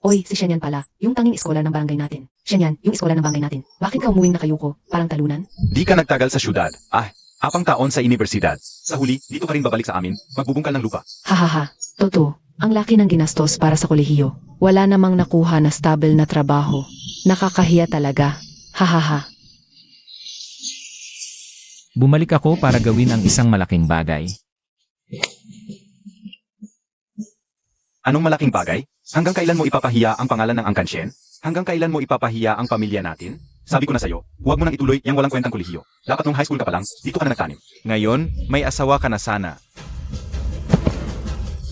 Oy, si Shenyan pala, yung tanging iskolar ng barangay natin. Shenyan, yung iskolar ng barangay natin. Bakit ka umuwing nakayuko? Parang talunan? Di ka nagtagal sa syudad. Apang taon sa universidad. Sa huli, dito ka rin babalik sa amin, magbubungkal ng lupa. Hahaha, totoo. Ang laki ng ginastos para sa kolehiyo. Wala namang nakuha na stable na trabaho. Nakakahiya talaga. Hahaha. Bumalik ako para gawin ang isang malaking bagay. Anong malaking bagay? Hanggang kailan mo ipapahiya ang pangalan ng Angkan Shen? Hanggang kailan mo ipapahiya ang pamilya natin? Sabi ko na sa'yo, huwag mo nang ituloy yung walang kwentang kolehiyo. Dapat nung high school ka pa lang, dito ka na nagtanim. Ngayon, may asawa ka na sana.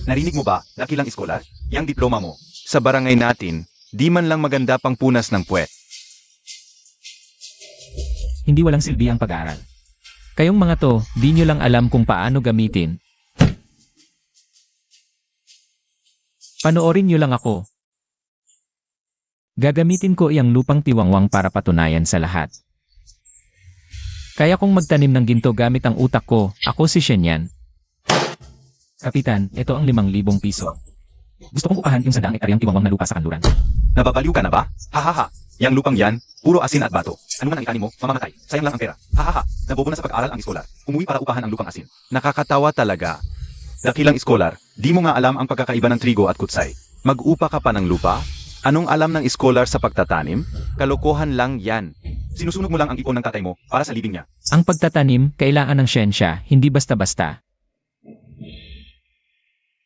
Narinig mo ba, dakilang iskolar? Yang diploma mo. Sa barangay natin, di man lang maganda pang punas ng puwet. Hindi walang silbi ang pag-aaral. Kayong mga to, di nyo lang alam kung paano gamitin. Panoorin nyo lang ako. Gagamitin ko iyang lupang tiwangwang para patunayan sa lahat. Kaya kong magtanim ng ginto gamit ang utak ko, ako si Shenyan. Kapitan, ito ang 5,000 piso. Gusto kong upahan yung 100 hektaryang tiwangwang na lupa sa kanluran. Nababaliw ka na ba? Hahaha. Yang lupang yan, puro asin at bato. Ano man ang itanim mo, mamamatay. Sayang lang ang pera. Hahaha. Nabobo na sa pag-aral ang iskolar. Umuwi para upahan ang lupang asin. Nakakatawa talaga. Dakilang iskolar, di mo nga alam ang pagkakaiba ng trigo at kutsay. Mag-upa ka pa ng lupa? Anong alam ng iskolar sa pagtatanim? Kalokohan lang yan. Sinusunog mo lang ang ipon ng tatay mo para sa libing niya. Ang pagtatanim, kailangan ng siyensya, hindi basta-basta.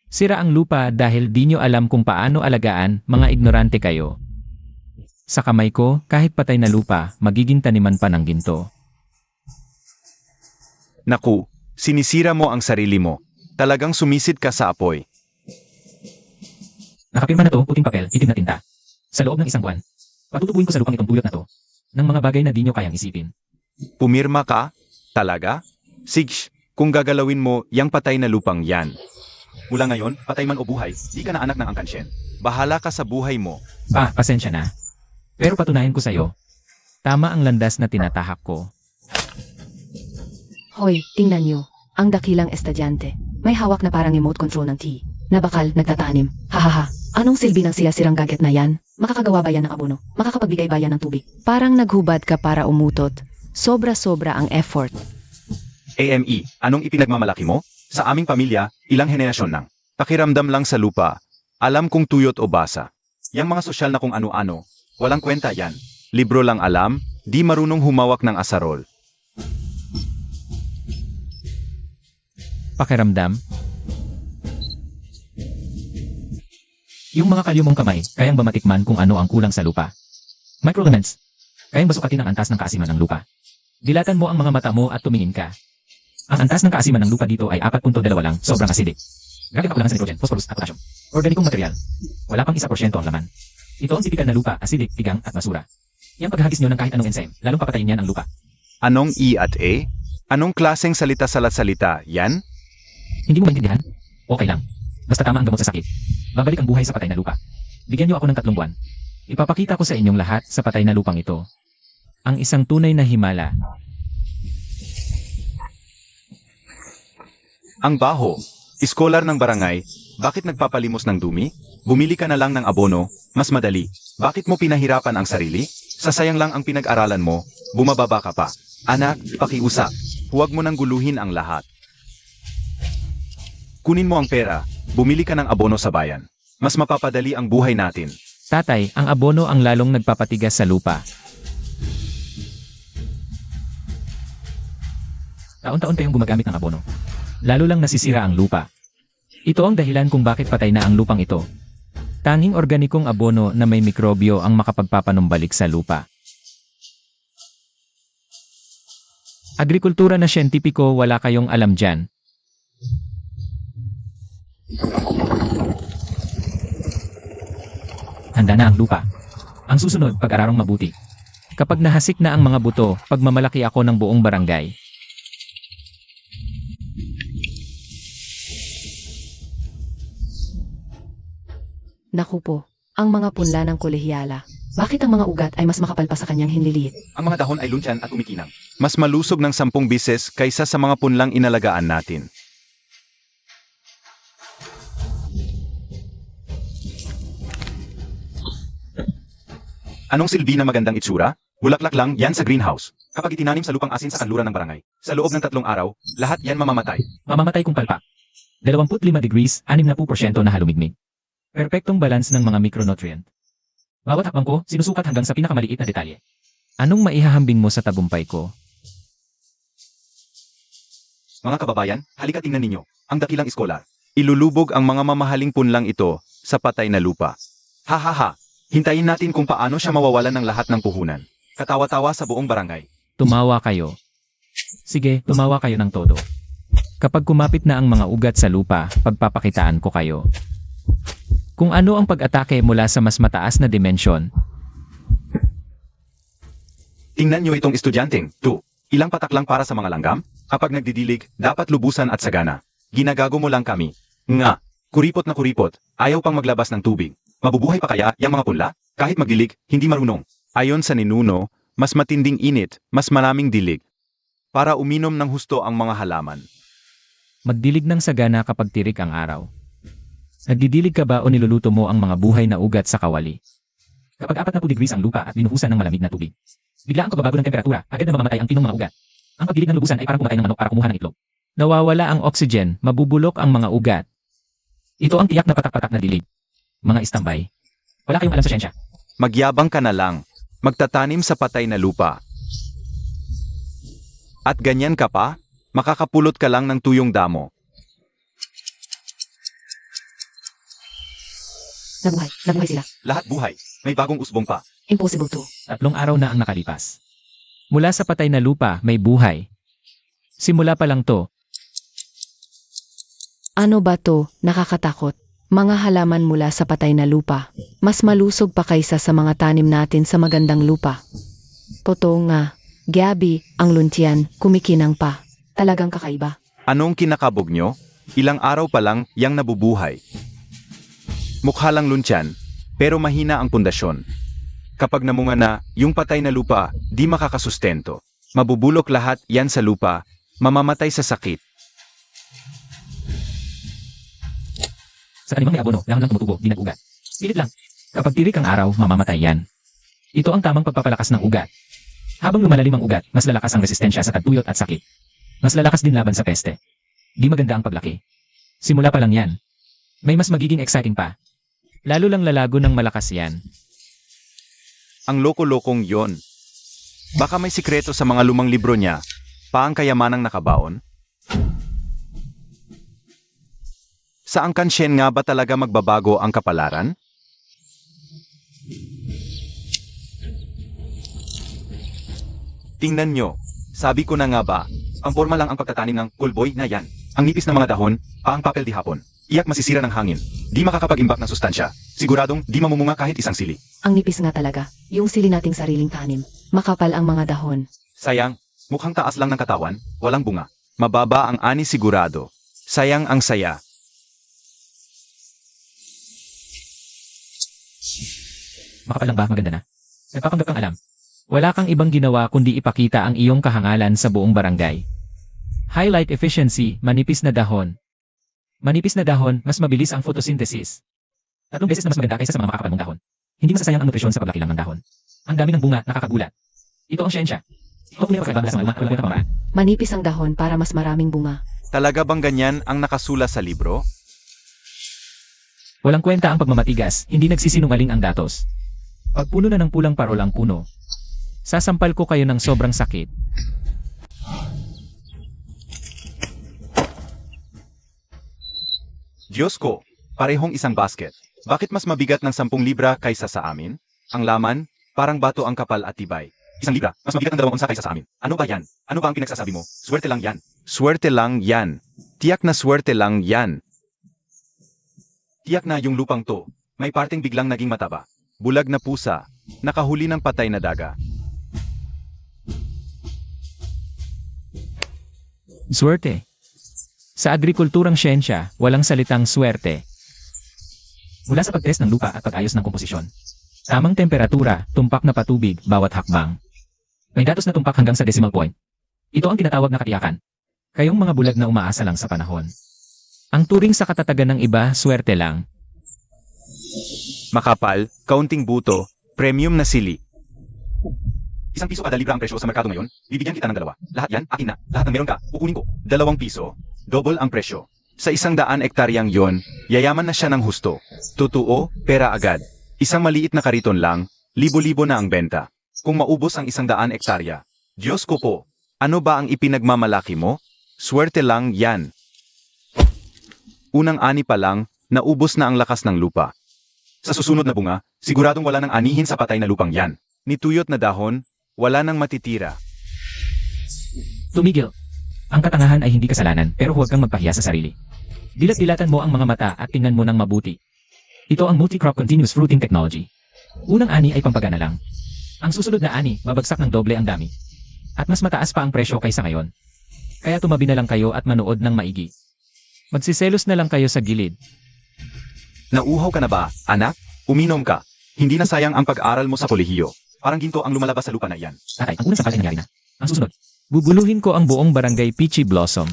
Sira ang lupa dahil di nyo alam kung paano alagaan, mga ignorante kayo. Sa kamay ko, kahit patay na lupa, magiging taniman pa ng ginto. Naku, sinisira mo ang sarili mo. Talagang sumisid ka sa apoy. Nakapirma na to, puting papel, itim na tinta. Sa loob ng 1 buwan, patutubuin ko sa lupang itong dulot na to, ng mga bagay na di nyo kayang isipin. Pumirma ka? Talaga? Sige, kung gagalawin mo yang patay na lupang yan. Mula ngayon, patay man o buhay, di ka na anak ng Angkan Shen. Bahala ka sa buhay mo. Pasensya na. Pero patunayan ko sa'yo, tama ang landas na tinatahak ko. Hoy, tingnan nyo. Ang dakilang estudyante. May hawak na parang remote control ng T. Na bakal, nagtatanim. Hahaha. Anong silbi ng siya-sirang gadget na yan? Makakagawa ba yan ng abono? Makakapagbigay ba yan ng tubig? Parang naghubad ka para umutot. Sobra-sobra ang effort. AME, anong ipinagmamalaki mo? Sa aming pamilya, ilang henerasyon nang. Pakiramdam lang sa lupa. Alam kung tuyot o basa. Yang mga sosyal na kung ano-ano, walang kwenta yan. Libro lang alam, di marunong humawak ng asarol. Pakiramdam. Yung mga kalyumong kamay, kayang ba matikman kung ano ang kulang sa lupa? Microelements. Kayang ba sukatin ang antas ng kaasiman ng lupa? Dilatan mo ang mga mata mo at tumingin ka. Ang antas ng kaasiman ng lupa dito ay 4.2 lang, sobrang acidic. Gamit ang kulangan sa nitrogen, phosphorus at potassium. Organikong material. Wala pang 1% ang laman. Ito ang tipikal na lupa, acidic, tigang at basura. Yang paghagis nyo ng kahit anong enzyme, lalong papatayin yan ang lupa. Anong E at A? Anong klaseng salita-salat-salita yan? Hindi mo maintindihan? Okay lang. Basta tama ang gamot sa sakit. Babalik ang buhay sa patay na lupa. Bigyan niyo ako ng 3 buwan. Ipapakita ko sa inyong lahat sa patay na lupang ito. Ang isang tunay na himala. Ang baho. Iskolar ng barangay, bakit nagpapalimos ng dumi? Bumili ka na lang ng abono, mas madali. Bakit mo pinahirapan ang sarili? Sasayang lang ang pinag-aralan mo, bumababa ka pa. Anak, pakiusap. Huwag mo nang guluhin ang lahat. Kunin mo ang pera, bumili ka ng abono sa bayan. Mas mapapadali ang buhay natin. Tatay, ang abono ang lalong nagpapatigas sa lupa. Taon-taon kayong gumagamit ng abono. Lalo lang nasisira ang lupa. Ito ang dahilan kung bakit patay na ang lupang ito. Tanging organikong abono na may mikrobyo ang makapagpapanumbalik sa lupa. Agrikultura na siyentipiko, wala kayong alam dyan. Handa na ang lupa. Ang susunod, pag-ararong mabuti. Kapag nahasik na ang mga buto, pagmamalaki ako ng buong barangay. Naku po, ang mga punla ng kolehiyala. Bakit ang mga ugat ay mas makapal pa sa kanyang hinliliit? Ang mga dahon ay lunsyan at umikinang. Mas malusog ng 10 bises kaysa sa mga punlang inalagaan natin. Anong silbi na magandang itsura? Bulaklak lang yan sa greenhouse. Kapag itinanim sa lupang asin sa kanluran ng barangay, sa loob ng 3 araw, lahat yan mamamatay. Mamamatay kung palpak. 25 degrees, 60% na halumigmig. Perpektong balance ng mga micronutrient. Bawat hakbang ko, sinusukat hanggang sa pinakamaliit na detalye. Anong maihahambing mo sa tagumpay ko? Mga kababayan, halika tingnan ninyo, ang dakilang iskolar. Ilulubog ang mga mamahaling punlang ito sa patay na lupa. Ha ha ha, hintayin natin kung paano siya mawawalan ng lahat ng puhunan. Katawa-tawa sa buong barangay. Tumawa kayo. Sige, tumawa kayo ng todo. Kapag kumapit na ang mga ugat sa lupa, pagpapakitaan ko kayo. Kung ano ang pag-atake mula sa mas mataas na dimensyon. Tingnan nyo itong estudyanteng, 2. Ilang patak lang para sa mga langgam? Kapag nagdidilig, dapat lubusan at sagana. Ginagago mo lang kami. Nga, kuripot na kuripot, ayaw pang maglabas ng tubig. Mabubuhay pa kaya yang mga punla? Kahit magdilig, hindi marunong. Ayon sa ninuno, mas matinding init, mas maraming dilig. Para uminom ng husto ang mga halaman. Magdilig ng sagana kapag tirik ang araw. Nagdidilig ka ba o niluluto mo ang mga buhay na ugat sa kawali? Kapag 40 degrees ang lupa at binuhusan ng malamig na tubig. Bigla ang pagbabago ng temperatura, agad na mamamatay ang pinong mga ugat. Ang pagdilig ng lubusan ay parang pumatay ng manok para kumuha ng itlog. Nawawala ang oxygen, mabubulok ang mga ugat. Ito ang tiyak na patak-patak na dilig. Mga istambay. Wala kayong alam sa siyensya. Magyabang ka na lang. Magtatanim sa patay na lupa. At ganyan ka pa, makakapulot ka lang ng tuyong damo. Nabuhay sila. Lahat buhay, may bagong usbong pa. Impossible to. 3 araw na ang nakalipas. Mula sa patay na lupa, may buhay. Simula pa lang to. Ano ba to? Nakakatakot. Mga halaman mula sa patay na lupa. Mas malusog pa kaysa sa mga tanim natin sa magandang lupa. Totoo nga. Gabi, ang luntian, kumikinang pa. Talagang kakaiba. Anong kinakabog nyo? Ilang araw pa lang yang nabubuhay. Mukha lang lunsyan, pero mahina ang pundasyon. Kapag namunga na, yung patay na lupa, di makakasustento. Mabubulok lahat yan sa lupa, mamamatay sa sakit. Sa kanimang may abono, lang tumutubo, di nag-ugat. Pilit lang. Kapag tirik ang araw, mamamatay yan. Ito ang tamang pagpapalakas ng ugat. Habang lumalalim ang ugat, mas lalakas ang resistensya sa tagtuyot at sakit. Mas lalakas din laban sa peste. Di maganda ang paglaki. Simula pa lang yan. May mas magiging exciting pa. Lalo lang lalago ng malakas yan. Ang loko-lokong yon. Baka may sikreto sa mga lumang libro niya, pa ang kayamanang nakabaon? Sa angkansyen nga ba talaga magbabago ang kapalaran? Tingnan nyo, sabi ko na nga ba, ang forma lang ang pagtatanim ng kulboy na yan. Ang nipis ng mga dahon, pa ang papel di hapon. Iyak masisira ng hangin, di makakapag-imbak ng sustansya. Siguradong di mamumunga kahit isang sili. Ang nipis nga talaga. Yung sili nating sariling tanim. Makapal ang mga dahon. Sayang, mukhang taas lang ng katawan, walang bunga. Mababa ang ani sigurado. Sayang ang saya. Makapal lang ba? Maganda na. Nagpapanggap kang alam. Wala kang ibang ginawa kundi ipakita ang iyong kahangalan sa buong barangay. Highlight efficiency, manipis na dahon. Manipis na dahon, mas mabilis ang photosynthesis. 3 beses na mas maganda kaysa sa mga makakapal mong dahon. Hindi masasayang ang nutrisyon sa paglaki lang ng dahon. Ang dami ng bunga, nakakagulat. Ito ang siyensya. Ito ang pagkakaiba sa mga walang pamaraan. Manipis ang dahon para mas maraming bunga. Talaga bang ganyan ang nakasula sa libro? Walang kwenta ang pagmamatigas, hindi nagsisinungaling ang datos. Pag puno na ng pulang parol ang puno, sasampal ko kayo ng sobrang sakit. Diyos ko, parehong isang basket. Bakit mas mabigat ng 10 libra kaysa sa amin? Ang laman, parang bato ang kapal at tibay. 1 libra, mas mabigat ng 2 onsa kaysa sa amin. Ano ba yan? Ano ba ang pinagsasabi mo? Swerte lang yan. Swerte lang yan. Tiyak na swerte lang yan. Tiyak na yung lupang to, may parteng biglang naging mataba. Bulag na pusa, nakahuli ng patay na daga. Swerte. Sa agrikulturang siyensya, walang salitang swerte. Mula sa pagtest ng lupa at pag-ayos ng komposisyon. Tamang temperatura, tumpak na patubig, bawat hakbang. May datos na tumpak hanggang sa decimal point. Ito ang tinatawag na katiyakan. Kayong mga bulag na umaasa lang sa panahon. Ang turing sa katatagan ng iba, swerte lang. Makapal, kaunting buto, Premium na sili. ₱1 kada libra ang presyo sa merkado ngayon. Bibigyan kita ng 2. Lahat yan, akin na. Lahat ng meron ka, kukunin ko. ₱2. Double ang presyo. Sa 100 ektaryang yon, yayaman na siya ng husto. Totoo, pera agad. Isang maliit na kariton lang, libo-libo na ang benta. Kung maubos ang 100 ektarya. Diyos ko po, ano ba ang ipinagmamalaki mo? Swerte lang yan. Unang ani pa lang, naubos na ang lakas ng lupa. Sa susunod na bunga, siguradong wala nang anihin sa patay na lupang yan. Nituyot na dahon, wala nang matitira. Tumigil. Ang katangahan ay hindi kasalanan, pero huwag kang magpahiya sa sarili. Dilat-dilatan mo ang mga mata at tingnan mo ng mabuti. Ito ang multi-crop continuous fruiting technology. Unang ani ay pampagana lang. Ang susunod na ani, babagsak ng doble ang dami. At mas mataas pa ang presyo kaysa ngayon. Kaya tumabi na lang kayo at manood ng maigi. Magsiselos na lang kayo sa gilid. Nauuhaw ka na ba, anak? Uminom ka. Hindi na sayang ang pag-aral mo sa kolehiyo. Parang ginto ang lumalabas sa lupa na iyan. Tatay, ang unang sakal ay nangyari na. Ang susunod, bubuluhin ko ang buong barangay Peachy Blossom.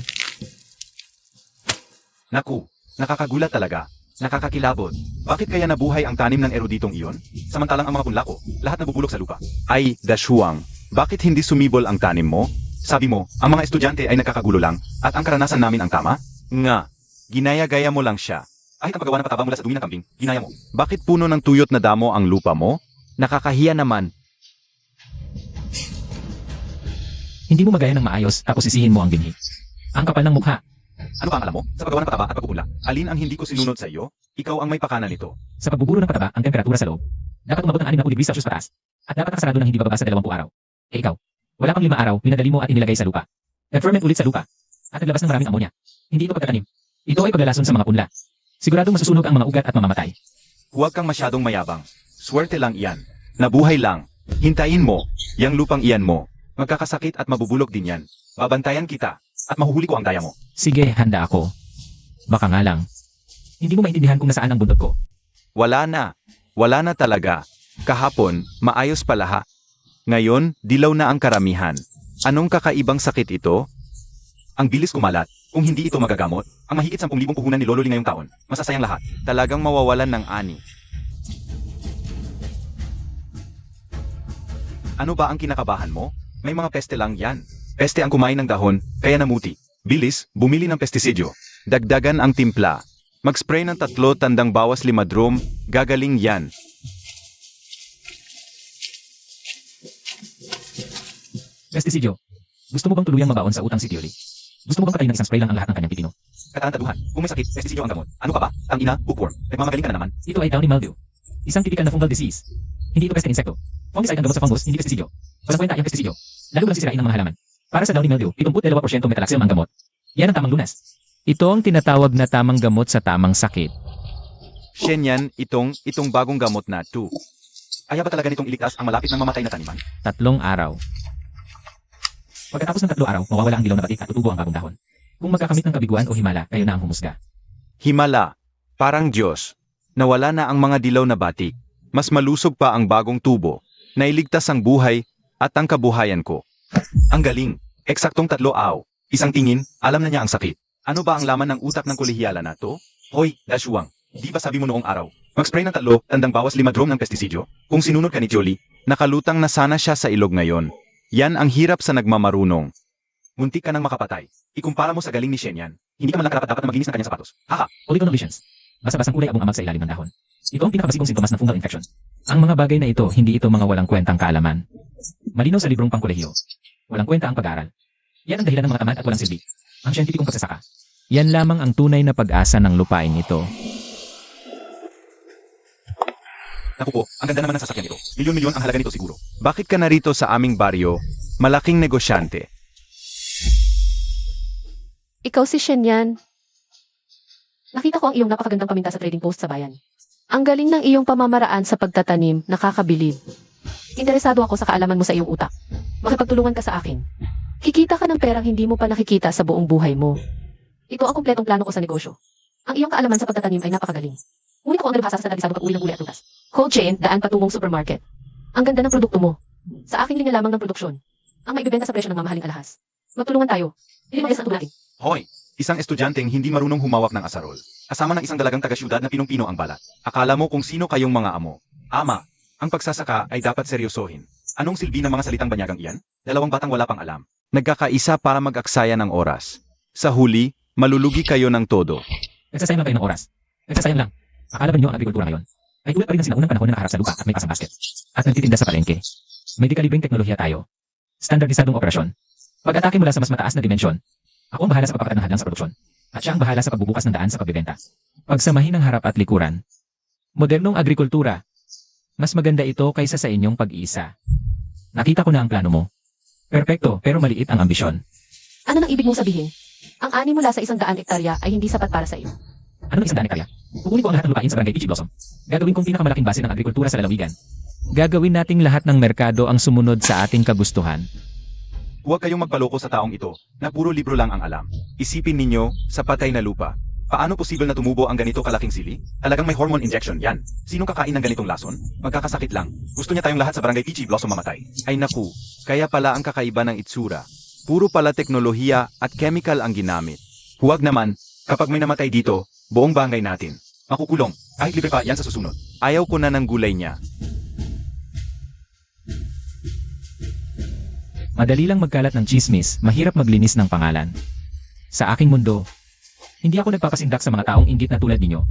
Naku, nakakagulat talaga. Nakakakilabot. Bakit kaya nabuhay ang tanim ng eruditong iyon? Samantalang ang mga punla ko, lahat nabubulok sa lupa. Ay, Dashuang, bakit hindi sumibol ang tanim mo? Sabi mo, ang mga estudyante ay nakakagulo lang, at ang karanasan namin ang tama? Nga, ginaya-gaya mo lang siya. Kahit ang paggawa ng pataba mula sa dumi ng kambing, ginaya mo. Bakit puno ng tuyot na damo ang lupa mo? Nakakahiya naman. Hindi mo magaya ng maayos tapos sisihin mo ang binhi. Ang kapal ng mukha. Ano ba ang alam mo? Sa paggawa ng pataba at pagpupunla, alin ang hindi ko sinunod sa iyo? Ikaw ang may pakana nito. Sa pagbuburo ng pataba, ang temperatura sa loob, dapat umabot ng 60 degrees Celsius pataas. At dapat nakasarado ng hindi bababa sa 20 araw. Eh ikaw, wala pang 5 araw, pinadali mo at inilagay sa lupa. Nag-ferment ulit sa lupa. At naglabas ng maraming amonya. Hindi ito pagtatanim. Ito ay paglalason sa mga punla. Siguradong masusunog ang mga ugat at mamamatay. Huwag kang masyadong mayabang. Swerte lang iyan. Nabuhay lang. Hintayin mo. Yang lupang iyan mo. Magkakasakit at mabubulok din yan. Babantayan kita. At mahuhuli ko ang daya mo. Sige, handa ako. Baka nga lang. Hindi mo maintindihan kung nasaan ang bundot ko. Wala na. Wala na talaga. Kahapon, maayos pa lahat. Ngayon, dilaw na ang karamihan. Anong kakaibang sakit ito? Ang bilis kumalat. Kung hindi ito magagamot, ang mahigit 10,000 puhunan ni Lolo Ling ngayong taon, masasayang lahat. Talagang mawawalan ng ani. Ano ba ang kinakabahan mo? May mga peste lang yan. Peste ang kumain ng dahon, kaya namuti. Bilis, bumili ng pestisidyo. Dagdagan ang timpla. Mag-spray ng 3 tandang bawas 5 drum, gagaling yan. Pestisidyo. Gusto mo bang tuluyang mabaon sa utang si Tioli? Gusto mo bang patayin ng isang spray lang ang lahat ng kanyang pipino? Kataantaduhan, kung may sakit, pestisidyo ang gamot. Ano ka ba? Ang ina, bookworm. Nagmamagaling ka na naman. Ito ay downy mildew. Isang typical na fungal disease. Hindi ito peste insekto. Fungicide ang gamot sa fungus, hindi pestisidyo. Walang kwenta yung pestisidyo. Lalo lang sisirain ng mga halaman. Para sa downy mildew, 72% metalaxyl ang gamot. Yan ang tamang lunas. Ito ang tinatawag na tamang gamot sa tamang sakit. Shenyan, itong bagong gamot na 2. Kaya ba talaga nitong iligtas ang malapit ng mamatay na taniman? 3 araw. Pagkatapos ng 3 araw, mawawala ang dilaw na batik at tutubo ang bagong dahon. Kung magkakamit ng kabiguan o himala, kayo na ang humusga. Himala, parang Diyos. Nawala na ang mga dilaw na batik. Mas malusog pa ang bagong tubo. Nailigtas ang buhay at ang kabuhayan ko. Ang galing. Eksaktong 3 araw. Isang tingin, alam na niya ang sakit. Ano ba ang laman ng utak ng kolehiyala na to? Hoy, Dashuang, di ba sabi mo noong araw? Mag-spray ng 3 tandang bawas 5 drum ng pestisidyo. Kung sinunod ka ni Jolie, nakalutang na sana siya sa ilog ngayon. Yan ang hirap sa nagmamarunong. Muntik ka nang makapatay. Ikumpara mo sa galing ni Shenyan. Hindi ka man lang karapat-dapat na maginis ng kanyang sapatos. Haha! Polygonal lesions. Basa-basang kulay abong amag sa ilalim ng dahon. Ito ang pinakabasigong sintomas ng fungal infection. Ang mga bagay na ito, hindi ito mga walang kwentang kaalaman. Malinaw sa librong pangkolehiyo. Walang kwenta ang pag-aaral. Yan ang dahilan ng mga tamad at walang silbi. Ang siyentipikong pagsasaka. Yan lamang ang tunay na pag-asa ng lupain ito. Naku po, ang ganda naman ng sasakyan ito. Milyon-milyon ang halaga nito siguro. Bakit ka narito sa aming baryo? Malaking negosyante. Ikaw si Shenyan. Nakita ko ang iyong napakagandang paminta sa trading post sa bayan. Ang galing ng iyong pamamaraan sa pagtatanim, nakakabilib. Interesado ako sa kaalaman mo sa iyong utak. Makipagtulungan ka sa akin. Kikita ka ng perang hindi mo pa nakikita sa buong buhay mo. Ito ang kumpletong plano ko sa negosyo. Ang iyong kaalaman sa pagtatanim ay napakagaling. Ngunit ako ang nabihasa sa standardisado pag-uwi ng gulay at prutas. Cold chain, daan patungong supermarket. Ang ganda ng produkto mo. Sa aking linya lamang ng produksyon. Ang maibibenta sa presyo ng mamahaling alahas. Magtulungan tayo. Hindi mag-isa natin. Hoy, isang estudyanteng hindi marunong humawak ng asarol. Kasama ng isang dalagang taga-syudad na pinong-pino ang balat. Akala mo kung sino kayong mga amo. Ama, Ang pagsasaka ay dapat seryosohin. Anong silbi ng mga salitang banyagang iyan? Dalawang batang wala pang alam. Nagkakaisa para mag-aksaya ng oras. Sa huli, malulugi kayo ng todo. Nagsasayang lang kayo ng oras. Nagsasayang lang. Akala ba ninyo ang agrikultura ngayon ay tulad pa rin ng sinaunang panahon na nakaharap sa lupa at may pasang basket at nagtitinda sa palengke? May dekalibreng teknolohiya tayo. Standardisadong operasyon. Pag-atake mula sa mas mataas na dimensyon. Ako ang bahala sa pagpapakat ng hadlang sa produksyon. At siya ang bahala sa pagbubukas ng daan sa pagbebenta. Pagsamahin ng harap at likuran. Modernong agrikultura. Mas maganda ito kaysa sa inyong pag-iisa. Nakita ko na ang plano mo. Perpekto, pero maliit ang ambisyon. Ano nang ibig mong sabihin? Ang ani mula sa 100 hektarya ay hindi sapat para sa iyo. Ano ng 100 hektarya? Kukunin ko ang lahat ng lupain sa barangay Peachy Blossom. Gagawin kong pinakamalaking base ng agrikultura sa lalawigan. Gagawin nating lahat ng merkado ang sumunod sa ating kagustuhan. Huwag kayong magpaloko sa taong ito, na puro libro lang ang alam. Isipin ninyo, sa patay na lupa. Paano posible na tumubo ang ganito kalaking sili? Talagang may hormone injection, yan. Sinong kakain ng ganitong lason? Magkakasakit lang. Gusto niya tayong lahat sa barangay Peachy Blossom mamatay. Ay naku, kaya pala ang kakaiba ng itsura. Puro pala teknolohiya at chemical ang ginamit. Huwag naman, kapag may namatay dito, buong barangay natin. Makukulong, kahit libre pa yan sa susunod. Ayaw ko na ng gulay niya. Madali lang magkalat ng chismis, mahirap maglinis ng pangalan. Sa aking mundo, hindi ako nagpapasindak sa mga taong inggit na tulad ninyo.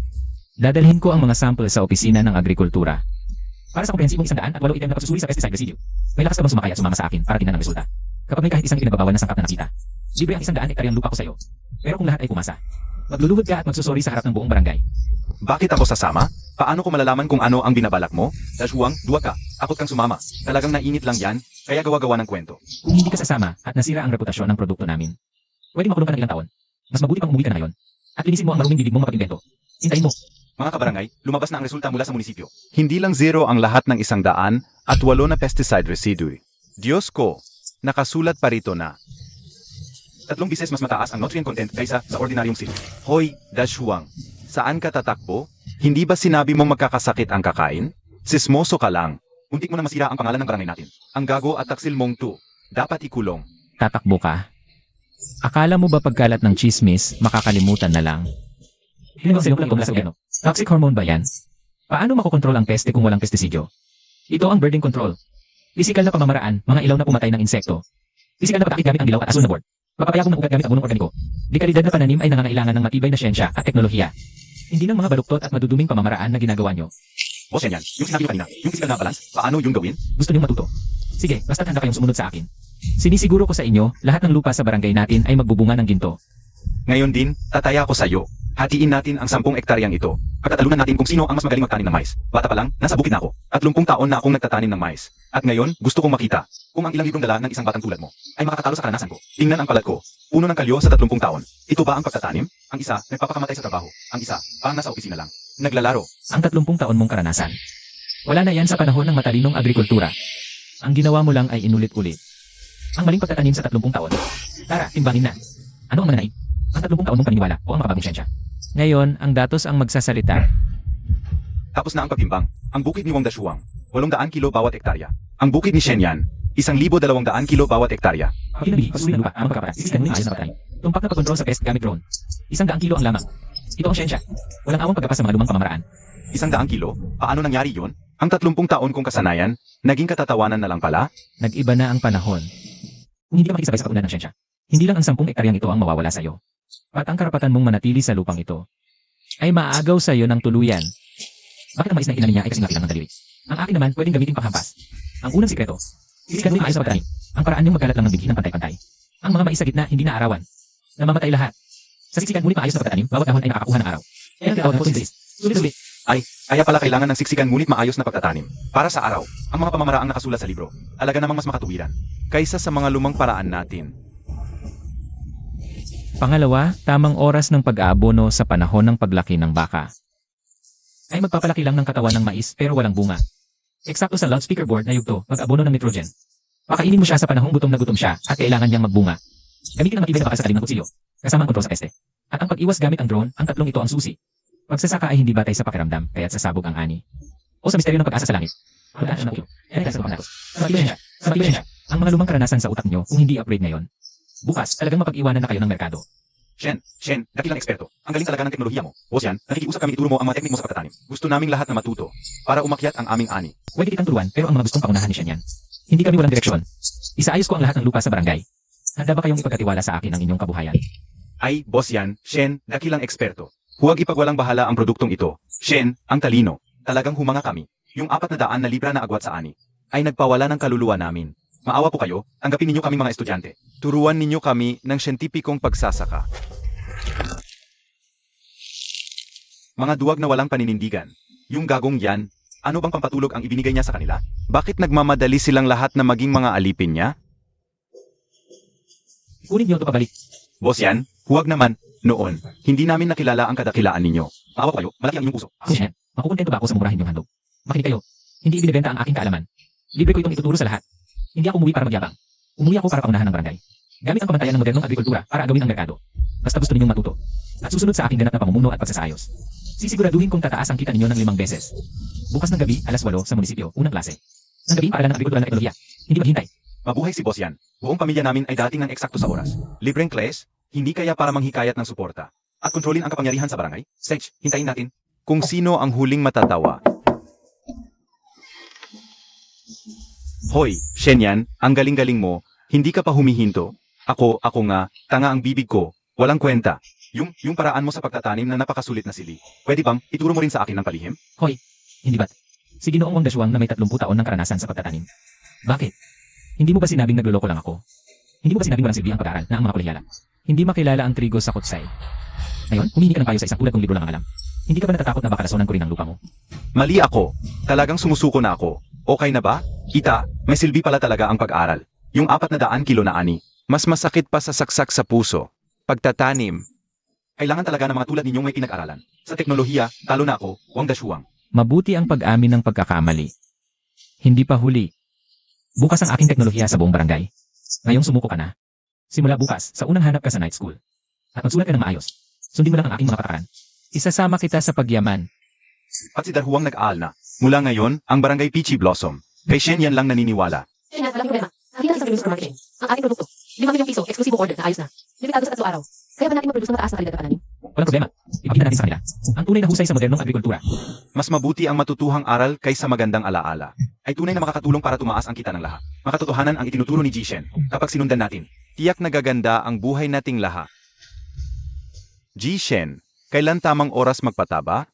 Dadalhin ko ang mga sample sa opisina ng agrikultura. Para sa komprehensibong 108 item na pagsusuri sa pesticide residue. May lakas ka bang sumakay at sumama sa akin para tingnan ang resulta? Kapag may kahit isang ipinagbabawal na sangkap na nakita, libre ang 100 hektaryang lupa ko sa iyo. Pero kung lahat ay pumasa, magluluhod ka at magsusuri sa harap ng buong barangay. Bakit ako sasama? Paano ko malalaman kung ano ang binabalak mo? Dashuang, duwa ka. Akot kang sumama. Talagang nainit lang yan, kaya gawa-gawa ng kwento. Kung hindi ka sasama at nasira ang reputasyon ng produkto namin, pwede makulong ka ng ilang taon. Mas mabuti pang umuwi ka na ngayon. At linisin mo ang maruming bibig mong mapag-invento. Hintayin mo. Mga kabarangay, lumabas na ang resulta mula sa munisipyo. Hindi lang 0 ang lahat ng 100 at 8 na pesticide residue. Diyos ko, nakasulat pa rito na 3 beses mas mataas ang nutrient content kaysa sa ordinaryong sili. Hoy, Dashuang, saan ka tatakbo? Hindi ba sinabi mong magkakasakit ang kakain? Sismoso ka lang. Muntik mo na masira ang pangalan ng barangay natin. Ang gago at taksil mong to. Dapat ikulong. Tatakbo ka. Akala mo ba pagkalat ng chismis, makakalimutan na lang? Hindi ba sa'yo mula sa gobyerno? Toxic hormone ba yan? Paano makokontrol ang peste kung walang pestisidyo? Ito ang birding control. Pisikal na pamamaraan, mga ilaw na pumatay ng insekto. Pisikal na pag-akit gamit ang dilaw at asul na board. Pagpapayakong ng ugat gamit abonong organiko. Dekalidad na pananim ay nangangailangan ng matibay na siyensya at teknolohiya. Hindi ng mga baluktot at maduduming pamamaraan na ginagawa nyo. Boss yan. Yung sinabi ko kanina, yung physical na balance, paano yung gawin? Gusto niyong matuto? Sige, basta't handa kayong sumunod sa akin. Sinisiguro ko sa inyo, lahat ng lupa sa barangay natin ay magbubunga ng ginto. Ngayon din, tataya ko sa'yo. Hatiin natin ang 10 ektaryang ito. Pagtatalunan natin kung sino ang mas magaling magtanim ng mais. Bata pa lang, nasa bukid na ako. At 30 taon na akong nagtatanim ng mais. At ngayon, gusto kong makita kung ang ilang librong dala ng isang batang tulad mo ay makakatalo sa karanasan ko. Tingnan ang palad ko. Puno ng kalyo sa 30 taon. Ito ba ang pagtatanim? Ang isa, nagpapakamatay sa trabaho. Ang isa, parang nasa opisina lang. Naglalaro. Ang 30 taon mong karanasan. Wala na yan sa panahon ng matalinong agrikultura. Ang ginawa mo lang ay inulit-ulit. Ang maling pagtatanim sa 30 taon. Tara, timbangin na. Ano ang mananaig? Ang 30 taon mong paniniwala o ang makabagong siyensya? Ngayon, ang datos ang magsasalita. Tapos na ang pagtimbang. Ang bukid ni Wong Dashuang, 800 kilo bawat ektarya. Ang bukid ni Shenyan, 1,200 kilo bawat ektarya. Pagkinabili, pasusuri ng lupa, ang magkakapatas, isiskan mo ayos na pagtanim. Tumpak na pagkontrol sa pest gamit drone. 100 kilo ang lamang. Ito ang siyensya. Walang awang pagkapas sa mga lumang pamamaraan. 100 kilo? Paano nangyari yon? Ang 30 taon kong kasanayan, naging katatawanan na lang pala? Nag-iba na ang panahon. Kung hindi ka makikisabay sa pag-unan ng siyensya, hindi lang ang 10 ektaryang ito ang mawawala sa iyo. At ang karapatan mong manatili sa lupang ito ay maaagaw sa iyo ng tuluyan. Bakit ang mais na itinanim niya ay kasing laki lang ng daliri? Ang akin naman pwedeng gamitin panghampas. Ang unang sikreto, sisikan mo yung ayos sa pagtanim. Ang paraan niyong magkalat lang ng bighi ng pantay-pantay. Ang mga mais sa gitna hindi naarawan. Namamatay lahat. Sa siksikan ngunit maayos na pagtanim, bawat dahon ay nakakakuha ng araw. Kaya ang tinawag na photosynthesis. Sulit-sulit. Kaya pala kailangan ng siksikan ngunit maayos na pagtatanim. Para sa araw, ang mga pamamaraang nakasulat sa libro, alaga namang mas makatuwiran. Kaysa sa mga lumang paraan natin. Pangalawa, tamang oras ng pag-aabono sa panahon ng paglaki ng baka. Ay magpapalaki lang ng katawan ng mais pero walang bunga. Eksakto sa loudspeaker board na yugto, mag-abono ng nitrogen. Pakainin mo siya sa panahong gutom na gutom siya at kailangan niyang magbunga. Gamitin ang matibay na baka sa talim ng kutsilyo, kasama ang kontrol sa peste. At ang pag-iwas gamit ang drone, ang tatlong ito ang susi. Pagsasaka ay hindi batay sa pakiramdam, kaya't sasabog ang ani. O sa misteryo ng pag-asa sa langit. Pag-asa ng ulo. Yan ay sa pangnatos. Sa matibay siya. Ang mga lumang karanasan sa utak niyo kung hindi upgrade ngayon. Bukas, talagang mapag-iwanan na kayo ng merkado. Shen, dakilang eksperto. Ang galing talaga ng teknolohiya mo. Boss yan, nakikiusap kami ituro mo ang mga teknik mo sa pagtatanim. Gusto naming lahat na matuto para umakyat ang aming ani. Pwede kitang turuan, pero ang mga gustong paunahan ni Shen yan. Hindi kami walang direksyon. Isaayos ko ang lahat ng lupa sa barangay. Handa ba kayong ipagkatiwala sa akin ang inyong kabuhayan? Ay, boss yan, Shen, dakilang eksperto. Huwag ipagwalang bahala ang produktong ito. Shen, ang talino. Talagang humanga kami. Yung 400 na libra na agwat sa ani ay nagpawala ng kaluluwa namin. Maawa po kayo, tanggapin ninyo kaming mga estudyante. Turuan ninyo kami ng siyentipikong pagsasaka. Mga duwag na walang paninindigan. Yung gagong yan, ano bang pampatulog ang ibinigay niya sa kanila? Bakit nagmamadali silang lahat na maging mga alipin niya? Kunin niyo ito pabalik. Boss yan, huwag naman. Noon, hindi namin nakilala ang kadakilaan ninyo. Maawa po kayo, malaki ang inyong puso. Ako si Shen, makukontento ba ako sa mumurahin niyong handog? Makinig kayo. Hindi ibinebenta ang aking kaalaman. Libre ko itong ituturo sa lahat. Hindi ako umuwi para magyabang. Umuwi ako para paunahan ng barangay. Gamit ang pamantayan ng modernong agrikultura para agawin ang merkado. Basta gusto ninyong matuto. At susunod sa aking ganap na pamumuno at pagsasayos. Sisiguraduhin kong tataas ang kita ninyo ng 5 beses. Bukas ng gabi, alas 8 sa munisipyo, unang klase. Ng gabi para ng agrikultura na teknolohiya. Hindi maghintay. Mabuhay si boss yan. Buong pamilya namin ay dating ng eksakto sa oras. Libreng class, hindi kaya para manghikayat ng suporta. At kontrolin ang kapangyarihan sa barangay? Sage, hintayin natin. Kung sino ang huling matatawa. Hoy, Shen yan, ang galing-galing mo, hindi ka pa humihinto. Ako nga, tanga ang bibig ko, walang kwenta. Yung paraan mo sa pagtatanim na napakasulit na sili. Pwede bang ituro mo rin sa akin ng palihim? Hoy, hindi ba't? Si Ginoong Wang Dashuang na may 30 taon ng karanasan sa pagtatanim. Bakit? Hindi mo ba sinabing nagluloko lang ako? Hindi mo ba sinabing walang silbi ang pag-aaral na ang mga kolehiyala? Hindi makilala ang trigo sa kutsay. Ngayon, humihingi ka ng payo sa isang ulad kung libro lang ang alam. Hindi ka ba natatakot na baka rasonan ko rin ang lupa mo? Mali ako. Talagang sumusuko na ako. Okay na ba? Kita, may silbi pala talaga ang pag-aral. Yung 400 kilo na ani. Mas masakit pa sa saksak sa puso. Pagtatanim. Kailangan talaga ng mga tulad ninyong may pinag-aralan. Sa teknolohiya, talo na ako, Wang Dashuang. Mabuti ang pag-amin ng pagkakamali. Hindi pa huli. Bukas ang aking teknolohiya sa buong barangay. Ngayong sumuko ka na. Simula bukas, sa unang hanap ka sa night school. At magsulat ka ng maayos. Sundin mo lang ang aking mga patakaran. Isasama kita sa pagyaman. At si Darhuang nag-aal na. Mula ngayon, ang barangay Peachy Blossom. Kay Shen yan lang naniniwala. Shen, malaking problema. Nakita sa Sariling Supermarketing. Ang ating produkto. 5 milyong piso, exclusive order na ayos na. Limitado sa 3 araw. Kaya ba natin mag-produce ng mataas na kalidad na pananim? Walang problema. Ipakita natin sa kanila. Ang tunay na husay sa modernong agrikultura. Mas mabuti ang matutuhang aral kaysa magandang alaala. Ay tunay na makakatulong para tumaas ang kita ng lahat. Makatotohanan ang itinuturo ni Ji Shen. Kapag sinundan natin, tiyak na gaganda ang buhay nating lahat. Ji Shen, kailan tamang oras magpataba?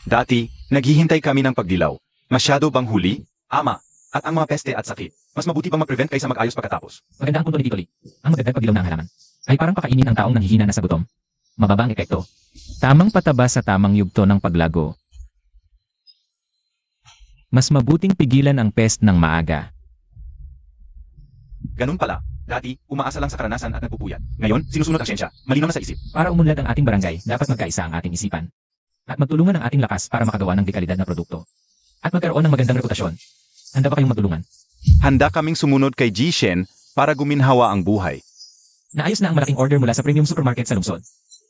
Dati, naghihintay kami ng pagdilaw. Masyado bang huli? Ama, at ang mga peste at sakit. Mas mabuti pang mag-prevent kaysa mag-ayos pagkatapos. Maganda ang punto ni Tito Lee. Ang magandang pagdilaw ng halaman ay parang pakainin ang taong nanghihina na sa gutom. Mababang epekto. Tamang pataba sa tamang yugto ng paglago. Mas mabuting pigilan ang pest ng maaga. Ganun pala. Dati, umaasa lang sa karanasan at nagpupuyat. Ngayon, sinusunod ang siyensya. Malinaw na sa isip. Para umunlad ang ating barangay, dapat magkaisa ang ating isipan. At magtulungan ang ating lakas para makagawa ng dekalidad na produkto. At magkaroon ng magandang reputasyon. Handa ba kayong magtulungan? Handa kaming sumunod kay Ji Shen para guminhawa ang buhay. Naayos na ang malaking order mula sa premium supermarket sa lungsod.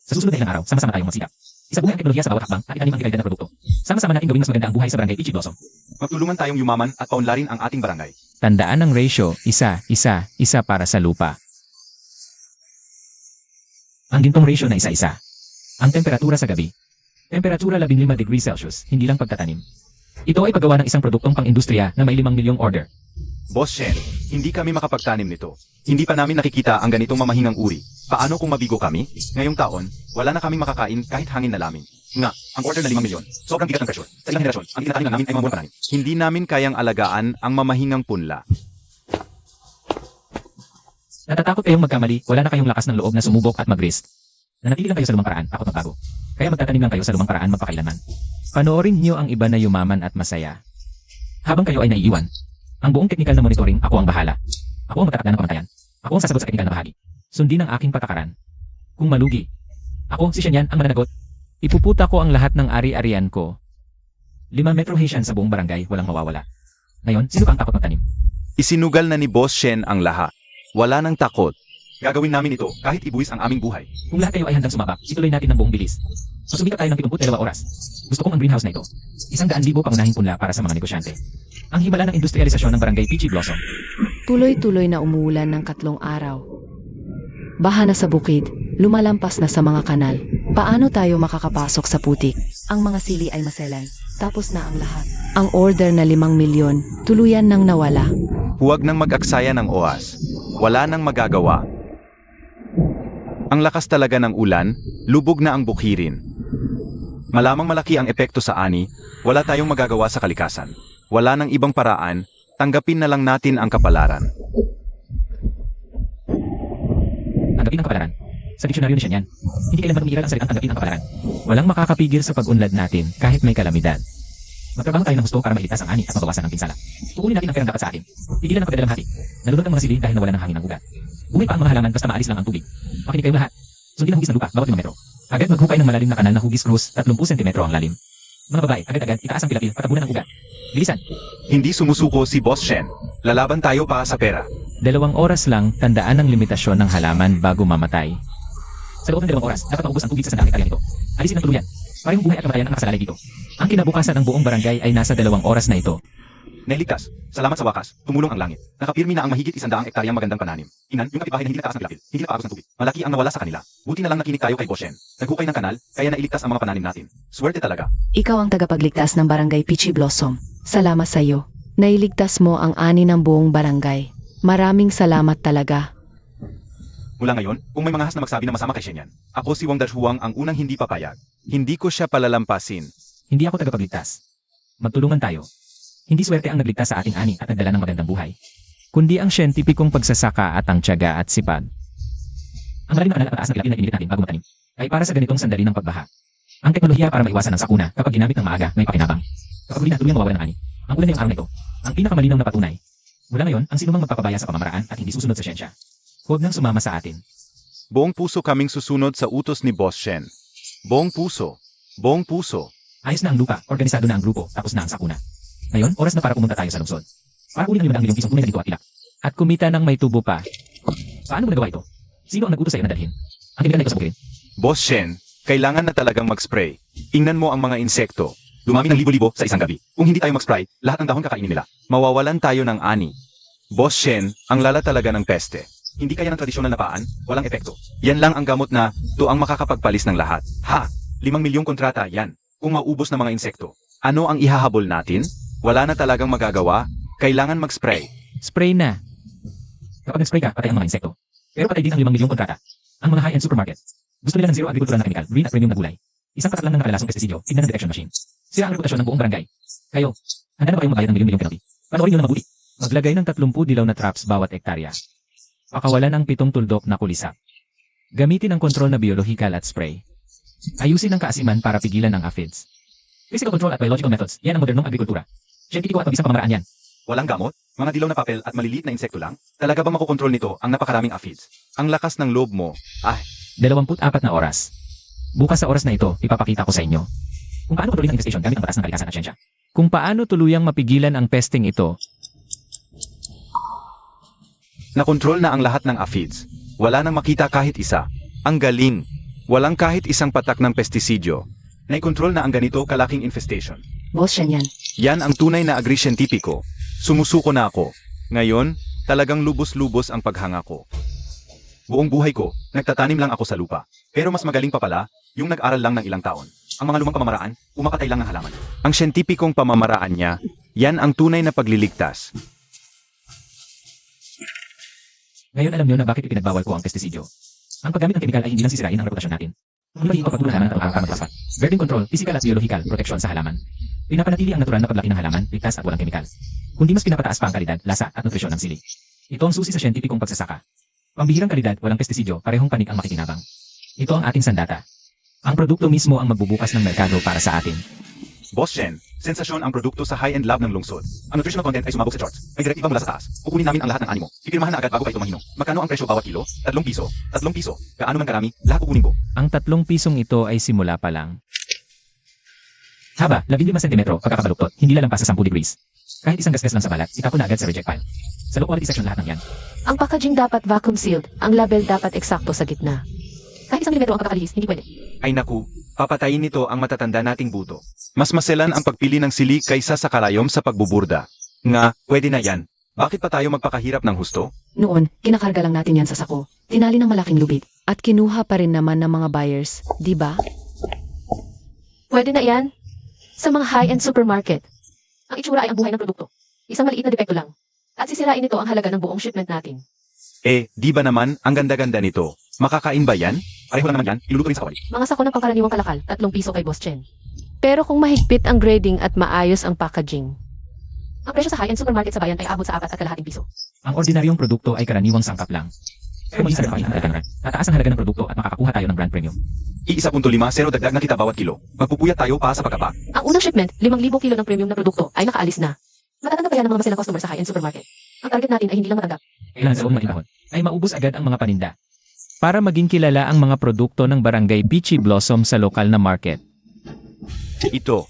Sa susunod na ilang araw, sama-sama tayong magsikap. Isabuhay ang teknolohiya sa bawat hakbang at itanim ang dekalidad na produkto. Sama-sama natin gawing mas maganda ang buhay sa barangay Peachy Blossom. Magtulungan tayong yumaman at paunlarin ang ating barangay. Tandaan ang ratio, isa para sa lupa. Ang gintong ratio na isa-isa. Ang temperatura sa gabi. Temperatura 15 degrees Celsius, hindi lang pagtatanim. Ito ay paggawa ng isang produktong pang-industriya na may 5 milyong order. Boss Shen, hindi kami makapagtanim nito. Hindi pa namin nakikita ang ganitong mamahingang uri. Paano kung mabigo kami? Ngayong taon, wala na kaming makakain kahit hangin na laming. Nga, ang order na 5 milyon, sobrang bigat ng pressure. Sa ilang henerasyon, ang itinatanim lang namin ay mga buwan pananim. Hindi namin kayang alagaan ang mamahingang punla. Natatakot kayong magkamali, wala na kayong lakas ng loob na sumubok at mag-risk. Nanatili lang kayo sa lumang paraan, takot magbago. Kaya magtatanim lang kayo sa lumang paraan magpakailanman. Panoorin niyo ang iba na yumaman at masaya. Habang kayo ay naiiwan, ang buong technical na monitoring, ako ang bahala. Ako ang magtatakda ng pamantayan. Ako ang sasagot sa technical na bahagi. Sundin ang aking patakaran. Kung malugi, ako, si Shen yan, ang mananagot. Ipuputa ko ang lahat ng ari-arian ko. 5 metro Haitian sa buong barangay, walang mawawala. Ngayon, sino ka ang takot magtanim? Isinugal na ni Boss Shen ang lahat. Wala nang takot. Gagawin namin ito kahit ibuwis ang aming buhay. Kung lahat kayo ay handang sumabak, ituloy natin ng buong bilis. Masumikap tayo ng 72 oras. Gusto kong ang greenhouse na ito. 100,000 pangunahing punla para sa mga negosyante. Ang himala ng industrialisasyon ng barangay Peachy Blossom. Tuloy-tuloy na umuulan ng 3 araw. baha na sa bukid, lumalampas na sa mga kanal. Paano tayo makakapasok sa putik? Ang mga sili ay maselan. Tapos na ang lahat. Ang order na 5 milyon, tuluyan nang nawala. Huwag nang mag-aksaya ng oras. Wala nang magagawa. Ang lakas talaga ng ulan, lubog na ang bukirin. Malamang malaki ang epekto sa ani, wala tayong magagawa sa kalikasan. Wala nang ibang paraan, tanggapin na lang natin ang kapalaran. Tanggapin ang kapalaran. Sa diksyonaryo ni Shen yan, hindi kailanman umiiral ang salitang tanggapin ang kapalaran. Walang makakapigil sa pag-unlad natin kahit may kalamidad. Magtrabaho tayo ng gusto para mailigtas ang ani at mabawasan ang pinsala. Kukunin natin ang perang dapat sa atin. Tigilan ang pagdadalang hati. Nalulod ang mga sili dahil nawala ng hangin ng ugat. Bumay pa ang mga halaman basta maalis lang ang tubig. Makinig kayong lahat. Sundin ang hugis ng lupa bawat 5 metro. Agad maghukay ng malalim na kanal na hugis krus 30 cm ang lalim. Mga babae, agad-agad itaas ang pilapil patabunan ng ugat. Bilisan. Hindi sumusuko si Boss Shen. Lalaban tayo para sa pera. 2 oras lang, tandaan ang limitasyon ng halaman bago mamatay. Sa loob ng 2 oras, dapat maubos ang tubig sa sandaang hektarya nito. Alisin ang tuluyan. Parehong buhay at kamatayan ang nakasalalay dito. Ang kinabukasan ng buong barangay ay nasa 2 oras na ito. Nailigtas. Salamat sa wakas. Tumulong ang langit. Nakapirmi na ang mahigit 100 hektaryang magandang pananim. Inan, yung kapitbahay na hindi nagtaas ng pilapil, hindi nagpaagos ng tubig. Malaki ang nawala sa kanila. Buti na lang nakinig tayo kay Boss Shen. Naghukay ng kanal, kaya nailigtas ang mga pananim natin. Swerte talaga. Ikaw ang tagapagligtas ng barangay Peachy Blossom. Salamat sa iyo. Nailigtas mo ang ani ng buong barangay. Maraming salamat talaga. Mula ngayon, kung may mga has na magsabi na masama kay Shen yan, ako si Wang Dashuang ang unang hindi papayag. Hindi ko siya palalampasin. Hindi ako tagapagligtas. Magtulungan tayo. Hindi swerte ang nagligtas sa ating ani at nagdala ng magandang buhay, kundi ang siyentipikong pagsasaka at ang tiyaga at sipag. Ang malalim na kanal at taas na pilapil na inilit natin bago matanim ay para sa ganitong sandali ng pagbaha. Ang teknolohiya para maiwasan ng sakuna kapag ginamit ng maaga may pakinabang. Kapag huli na tuluyang mawawala ng ani, ang ulan ngayong araw na ito, ang pinakamalinaw na patunay. Mula ngayon, ang sinumang magpapabaya sa pamamaraan at hindi susunod sa siyensya, huwag nang sumama sa atin. Buong puso kaming susunod sa utos ni Boss Shen. Buong puso. Buong puso. Ayos na ang lupa, organisado na ang grupo, tapos na ang sakuna. Ngayon, oras na para pumunta tayo sa lungsod. Para kunin ang 5 milyong pisong tunay na dito at ilak. At kumita ng may tubo pa. Paano mo nagawa ito? Sino ang nag-utos sa'yo na dalhin? Ang kinigal na ito sa bukirin. Boss Shen, kailangan na talagang mag-spray. Ingnan mo ang mga insekto. Dumami ng libo-libo sa isang gabi. Kung hindi tayo mag-spray, lahat ng dahon kakainin nila. Mawawalan tayo ng ani. Boss Shen, ang lala talaga ng peste. Hindi kaya ng tradisyonal na paan, walang epekto. Yan lang ang gamot na, to ang makakapagpalis ng lahat. Ha! 5 milyong kontrata, yan. Kung maubos ng mga insekto. Ano ang ihahabol natin? Wala na talagang magagawa, kailangan mag-spray. Spray na. Kapag nag-spray ka, patay ang mga insekto. Pero patay din ang 5 milyong kontrata. Ang mga high-end supermarket. Gusto nila ng zero agricultural na chemical, green at premium na gulay. Isang patak lang ng nakalalasong pestisidyo, tignan ng detection machine. Sira ang reputasyon ng buong barangay. Kayo, handa na ba kayong magbayad ng milyon-milyong penalty? Panoorin nyo na mabuti. Maglagay ng 30 dilaw na traps bawat hektarya. Pakawalan ang 7 tuldok na kulisap. Gamitin ang kontrol na biolohikal at spray. Ayusin ang kaasiman para pigilan ang aphids. Physical control at biological methods, yan ang modernong agrikultura. Siyentipiko at mabisang pamamaraan yan. Walang gamot, mga dilaw na papel at maliliit na insekto lang? Talaga ba makokontrol nito ang napakaraming aphids? Ang lakas ng loob mo. 24 na oras. Bukas sa oras na ito, ipapakita ko sa inyo kung paano kontrolin ang infestation gamit ang batas ng kalikasan at siyensya. Kung paano tuluyang mapigilan ang pesting ito. Nakontrol na ang lahat ng aphids. Wala nang makita kahit isa. Ang galing. Walang kahit isang patak ng pestisidyo. Naikontrol na ang ganito kalaking infestation. Boss Shen yan. Yan ang tunay na agri-siyentipiko. Sumusuko na ako. Ngayon, talagang lubos-lubos ang paghanga ko. Buong buhay ko, nagtatanim lang ako sa lupa. Pero mas magaling pa pala, yung nag-aral lang ng ilang taon. Ang mga lumang pamamaraan, umakatay lang ng halaman. Ang siyentipikong pamamaraan niya, yan ang tunay na pagliligtas. Ngayon alam niyo na bakit ipinagbawal ko ang pestisidyo. Ang paggamit ng kemikal ay hindi lang sisirain ang reputasyon natin. Hindi ito pagtulang halaman at pagkakaroon ng plaspat. Garden control, physical at biological protection sa halaman. Pinapanatili ang natural na paglaki ng halaman, ligtas at walang kemikal. Kundi mas pinapataas pa ang kalidad, lasa at nutrisyon ng sili. Ito ang susi sa siyentipikong pagsasaka. Pambihirang kalidad, walang pestisidyo, parehong panig ang makikinabang. Ito ang ating sandata. Ang produkto mismo ang magbubukas ng merkado para sa atin. Boss Shen, sensasyon ang produkto sa high-end lab ng lungsod. Ang nutritional content ay sumabog sa charts. May direktiba mula sa taas. Kukunin namin ang lahat ng animo. Pipirmahan na agad bago pa ito mahino. Magkano ang presyo bawat kilo? 3 piso. 3 piso. Gaano man karami, lahat kukunin ko. Ang 3 pisong ito ay simula pa lang. Haba, 15 cm pagkakabaluktot, hindi lalampas sa 10 degrees. Kahit isang gasgas lang sa balat, itapon na agad sa reject pile. Sa low quality section lahat ng yan. Ang packaging dapat vacuum sealed. Ang label dapat eksakto sa gitna. Kahit 1 milimetro ang pagkakalihis, hindi pwede. Ay naku, papatayin nito ang matatanda nating buto. Mas maselan ang pagpili ng sili kaysa sa karayom sa pagbuburda. Nga, pwede na yan. Bakit pa tayo magpakahirap ng husto? Noon, kinakarga lang natin yan sa sako. Tinali ng malaking lubid. At kinuha pa rin naman ng mga buyers, di ba? Pwede na yan. Sa mga high-end supermarket. Ang itsura ay ang buhay ng produkto. Isang maliit na depekto lang. At sisirain nito ang halaga ng buong shipment natin. Di ba naman, ang ganda-ganda nito? Makakain ba yan? Pareho lang naman yan, iluluto rin sa kawali. Mga sako ng pangkaraniwang kalakal, 3 piso kay Boss Chen. Pero kung mahigpit ang grading at maayos ang packaging, ang presyo sa high-end supermarket sa bayan ay abot sa 4.5 piso. Ang ordinaryong produkto ay karaniwang sangkap lang. Pero muli sa ang halaga ng brand. Tataas ang halaga ng produkto at makakakuha tayo ng brand premium. I1.50 dagdag na kita bawat kilo. Magpupuyat tayo pa sa pagkapa. Ang unang shipment, 5,000 kilo ng premium na produkto ay nakaalis na. Matatanggap kaya ng mga masilang customer sa high-end supermarket. Ang target natin ay hindi lang matanggap. Kailangan sa loob ng panahon ay maubos agad ang mga paninda. Para maging kilala ang mga produkto ng Barangay Peachy Blossom sa lokal na market. Ito.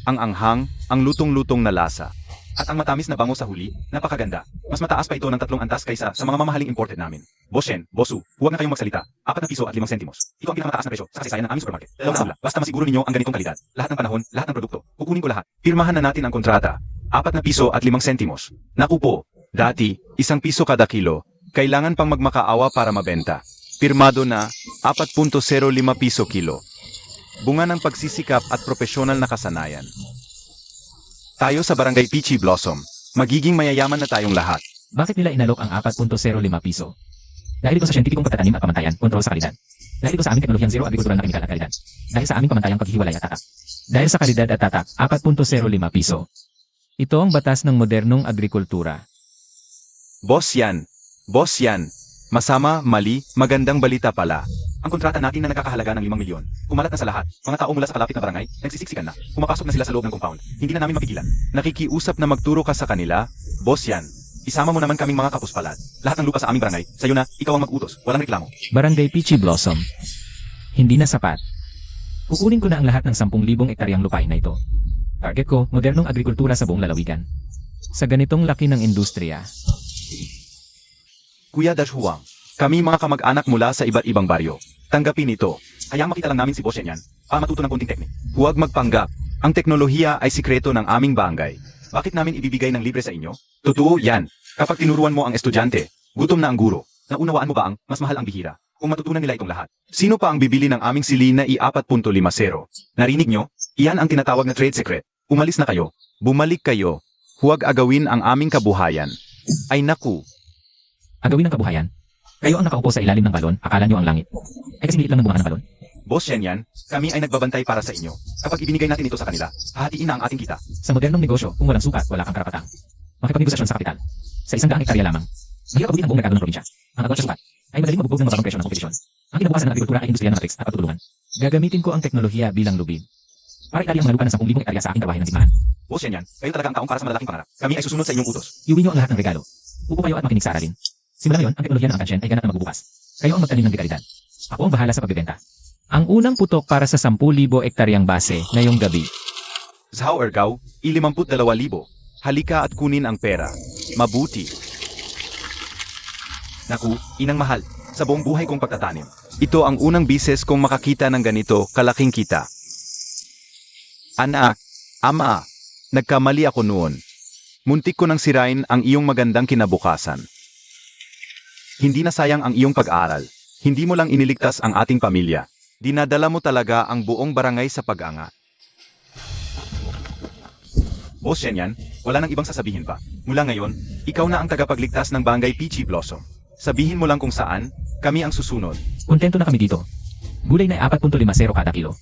Ang anghang, ang lutong-lutong na lasa. At ang matamis na bango sa huli, napakaganda. Mas mataas pa ito ng 3 antas kaysa sa mga mamahaling imported namin. Boss Shen, Bosu, huwag na kayong magsalita. 4 piso at 5 sentimos. Ito ang pinakamataas na presyo sa kasaysayan ng aming supermarket. Basta masiguro ninyo ang ganitong kalidad. Lahat ng panahon, lahat ng produkto. Kukunin ko lahat. Pirmahan na natin ang kontrata. 4 piso at 5 sentimos. Naku po, dati, 1 piso kada kilo. Kailangan pang magmakaawa para mabenta. Pirmado na, 4.05 piso kilo. Bunga ng pagsisikap at propesyonal na kasanayan. Tayo sa Barangay Peachy Blossom. Magiging mayayaman na tayong lahat. Bakit nila inalok ang 4.05 piso? Dahil ito sa siyentipikong pagtatanim at pamantayan, kontrol sa kalidad. Dahil ito sa aming teknolohiyang zero agrikultural na kemikal at kalidad. Dahil sa aming pamantayang paghihiwalay at tatak. Dahil sa kalidad at tatak, 4.05 piso. Ito ang batas ng modernong agrikultura. Boss yan. Boss yan. Masama, mali, magandang balita pala. Ang kontrata natin na nagkakahalaga ng 5 milyon. Kumalat na sa lahat. Mga tao mula sa kalapit na barangay, nagsisiksikan na. Pumapasok na sila sa loob ng compound. Hindi na namin mapigilan. Nakikiusap na magturo ka sa kanila. Boss yan. Isama mo naman kaming mga kapuspalad. Lahat ng lupa sa aming barangay, sa'yo na, ikaw ang mag-utos. Walang reklamo. Barangay Peachy Blossom. Hindi na sapat. Kukunin ko na ang lahat ng 10,000 ektaryang lupain na ito. Target ko, modernong agrikultura sa buong lalawigan. Sa ganitong laki ng industriya, Kuya Dashuang, kami mga kamag-anak mula sa iba't ibang baryo. Tanggapin ito. Hayang makita lang namin si Boss Shen yan. Matuto ng konting teknik. Huwag magpanggap. Ang teknolohiya ay sikreto ng aming barangay. Bakit namin ibibigay ng libre sa inyo? Totoo yan. Kapag tinuruan mo ang estudyante, gutom na ang guro. Naunawaan mo ba ang mas mahal ang bihira? Kung matutunan nila itong lahat. Sino pa ang bibili ng aming sili na I4.50? Narinig nyo? Iyan ang tinatawag na trade secret. Umalis na kayo. Bumalik kayo. Huwag agawin ang aming kabuhayan. Ay naku. agawin ng kabuhayan. Kayo ang nakaupo sa ilalim ng balon, akala nyo ang langit. Ay kasi liit lang ng bunga ng balon. Boss Shen yan, kami ay nagbabantay para sa inyo. Kapag ibinigay natin ito sa kanila, hahatiin na ang ating kita. Sa modernong negosyo, kung walang sukat, wala kang karapatang makipagnegosasyon sa kapital. Sa 100 hektarya lamang. Mahirap abutin ang buong merkado ng probinsya. Ang agad sa sukat ay madaling mabugbog ng mababang presyo ng kompetisyon. Ang kinabukasan ng agrikultura ay industriya ng matrix at pagtutulungan. Gagamitin ko ang teknolohiya bilang lubid. Para itali ang mga lupa ng 10,000 hektarya sa aking trabahin ng digmaan. Boss Shen yan, kayo talaga ang taong para sa malalaking pangarap. Kami ay susunod sa inyong utos. Iuwi nyo ang lahat ng regalo. Upo kayo at makinig sa aralin. Simula ngayon, ang teknolohiya ng Akanshen ay ganap na magbubukas. Kayo ang magtanim ng dekalidad. Ako ang bahala sa pagbebenta. Ang unang putok para sa 10,000 ektaryang base ngayong gabi. Zhao Ergao, I52,000. Halika at kunin ang pera. Mabuti. Naku, inang mahal. Sa buong buhay kong pagtatanim. Ito ang unang bises kong makakita ng ganito kalaking kita. Anak, ama, nagkamali ako noon. Muntik ko nang sirain ang iyong magandang kinabukasan. Hindi na sayang ang iyong pag-aaral. Hindi mo lang iniligtas ang ating pamilya. Dinadala mo talaga ang buong barangay sa pag-angat. Boss Shen yan, wala nang ibang sasabihin pa. Mula ngayon, ikaw na ang tagapagligtas ng Barangay Peachy Blossom. Sabihin mo lang kung saan, kami ang susunod. Kontento na kami dito. Gulay na 4.50 kada kilo.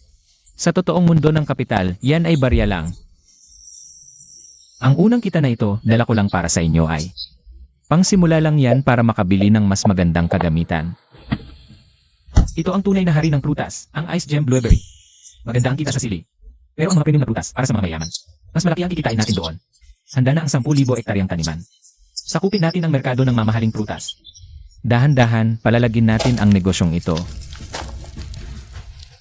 Sa totoong mundo ng kapital, yan ay barya lang. Ang unang kita na ito, dala ko lang para sa inyo ay pangsimula lang yan para makabili ng mas magandang kagamitan. Ito ang tunay na hari ng prutas, ang Ice Gem Blueberry. Maganda ang kita sa sili. Pero ang mga premium na prutas para sa mga mayaman. Mas malaki ang kikitain natin doon. Handa na ang 10,000 ektaryang taniman. Sakupin natin ang merkado ng mamahaling prutas. Dahan-dahan, palalagin natin ang negosyong ito.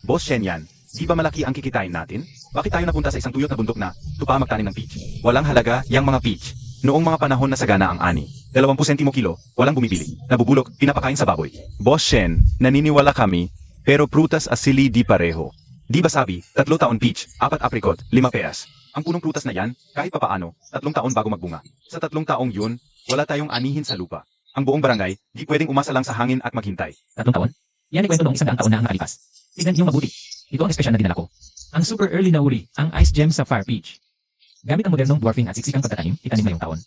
Boss Shen yan, di ba malaki ang kikitain natin? Bakit tayo napunta sa isang tuyot na bundok na tupa magtanim ng peach? Walang halaga yang mga peach. Noong mga panahon na sagana ang ani, 20 sentimo kilo, walang bumibili. Nabubulok, pinapakain sa baboy. Boss Shen, naniniwala kami, pero prutas at sili di pareho. Di ba sabi, 3 taon peach, 4 apricot, 5 peras. Ang punong prutas na yan, kahit papaano, 3 taon bago magbunga. Sa 3 taong yun, Wala tayong anihin sa lupa. Ang buong barangay, di pwedeng umasa lang sa hangin at maghintay. 3 taon? Yan ay kwento noong 100 taon na ang nakalipas. Tignan niyong mabuti. Ito ang espesyal na dinala ko. Ang super early na uri, ang Ice Gem Sapphire Peach. Gamit ang modernong dwarfing at siksikang pagtatanim, itanim ngayong taon.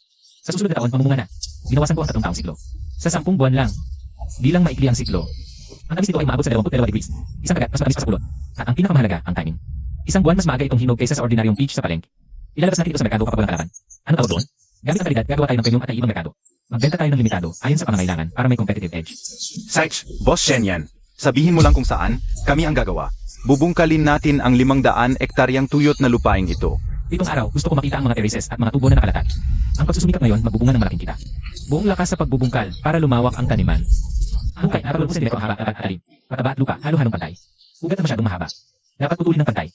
Sa susunod na taon, mamumunga na. Binawasan ko ang 3 taong siklo. Sa 10 buwan lang. Di lang maikli ang siklo. Ang tamis nito ay maabot sa 22 degrees. Isang kagat, mas matamis pa sa pulot. At ang pinakamahalaga, ang timing. Isang buwan mas maaga itong hinog kaysa sa ordinaryong peach sa palengke. Ilalabas natin ito sa merkado kapag walang kalaban. Ano tawag doon? Gamit ang kalidad, gagawa tayo ng premium at ibang merkado. Magbenta tayo ng limitado, ayon sa pangangailangan, para may competitive edge. Sykes, Boss Shen yan. Sabihin mo lang kung saan, kami ang gagawa. Bubungkalin natin ang 500 ektaryang tuyot na lupaing ito. Itong araw, gusto ko makita ang mga terraces at mga tubo na nakalatag. Ang pagsusumikap ngayon, magbubunga ng malaking kita. Buong lakas sa pagbubungkal para lumawak ang taniman. Hukay, napagod po sa direkto ang haba at alim. Pataba at lupa, halo-halong pantay. Ugat na masyadong mahaba. Dapat putulin ng pantay.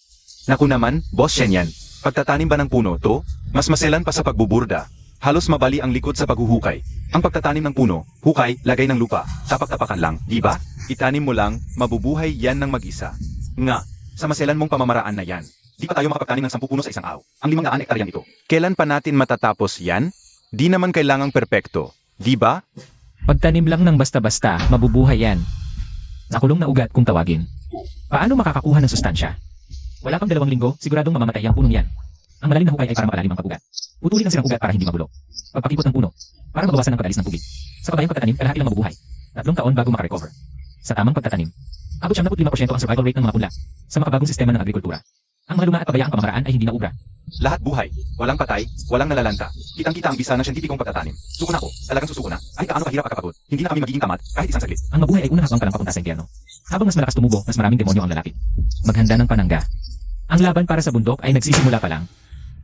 Naku naman, Boss Shen yan. Pagtatanim ba ng puno to, mas maselan pa sa pagbuburda. Halos mabali ang likod sa paghuhukay. Ang pagtatanim ng puno, hukay, lagay ng lupa, tapak-tapakan lang, di ba? Itanim mo lang, mabubuhay yan ng mag-isa. Nga, sa maselan mong pamamaraan na yan, di pa tayo makapagtanim ng 10 puno sa isang araw. Ang 500 ektaryang ito. Kailan pa natin matatapos yan? Di naman kailangang perpekto, di ba? Pagtanim lang ng basta-basta, mabubuhay yan. Nakulong na ugat kung tawagin. Paano makakakuha ng sustansya? Wala pang 2 linggo, siguradong mamamatay ang punong yan. Ang malalim na hukay ay para mapalalim ang pag-ugat. Putulin ang sirang ugat para hindi magulo. Pagpakipot ng puno, para mabawasan ang pag-alis ng tubig. Sa kabayang pagtatanim, kalahati lang mabubuhay. 3 taon bago makarecover. Sa tamang pagtatanim, abot 75% ang survival rate ng mga punla sa makabagong sistema ng agrikultura. Ang mga luma at pabayaang pamamaraan ay hindi naubra. Lahat buhay, walang patay, walang nalalanta. Kitang-kita ang bisa ng siyentipikong pagtatanim. Suko na ako, talagang susuko na. Kahit kaano kahirap at kapagod, hindi na kami magiging tamad kahit isang saglit. Ang mabuhay ay unang hakbang pa lang papunta sa impyerno. Habang mas malakas tumubo, mas maraming demonyo ang lalapit. Maghanda ng panangga. Ang laban para sa bundok ay nagsisimula pa lang.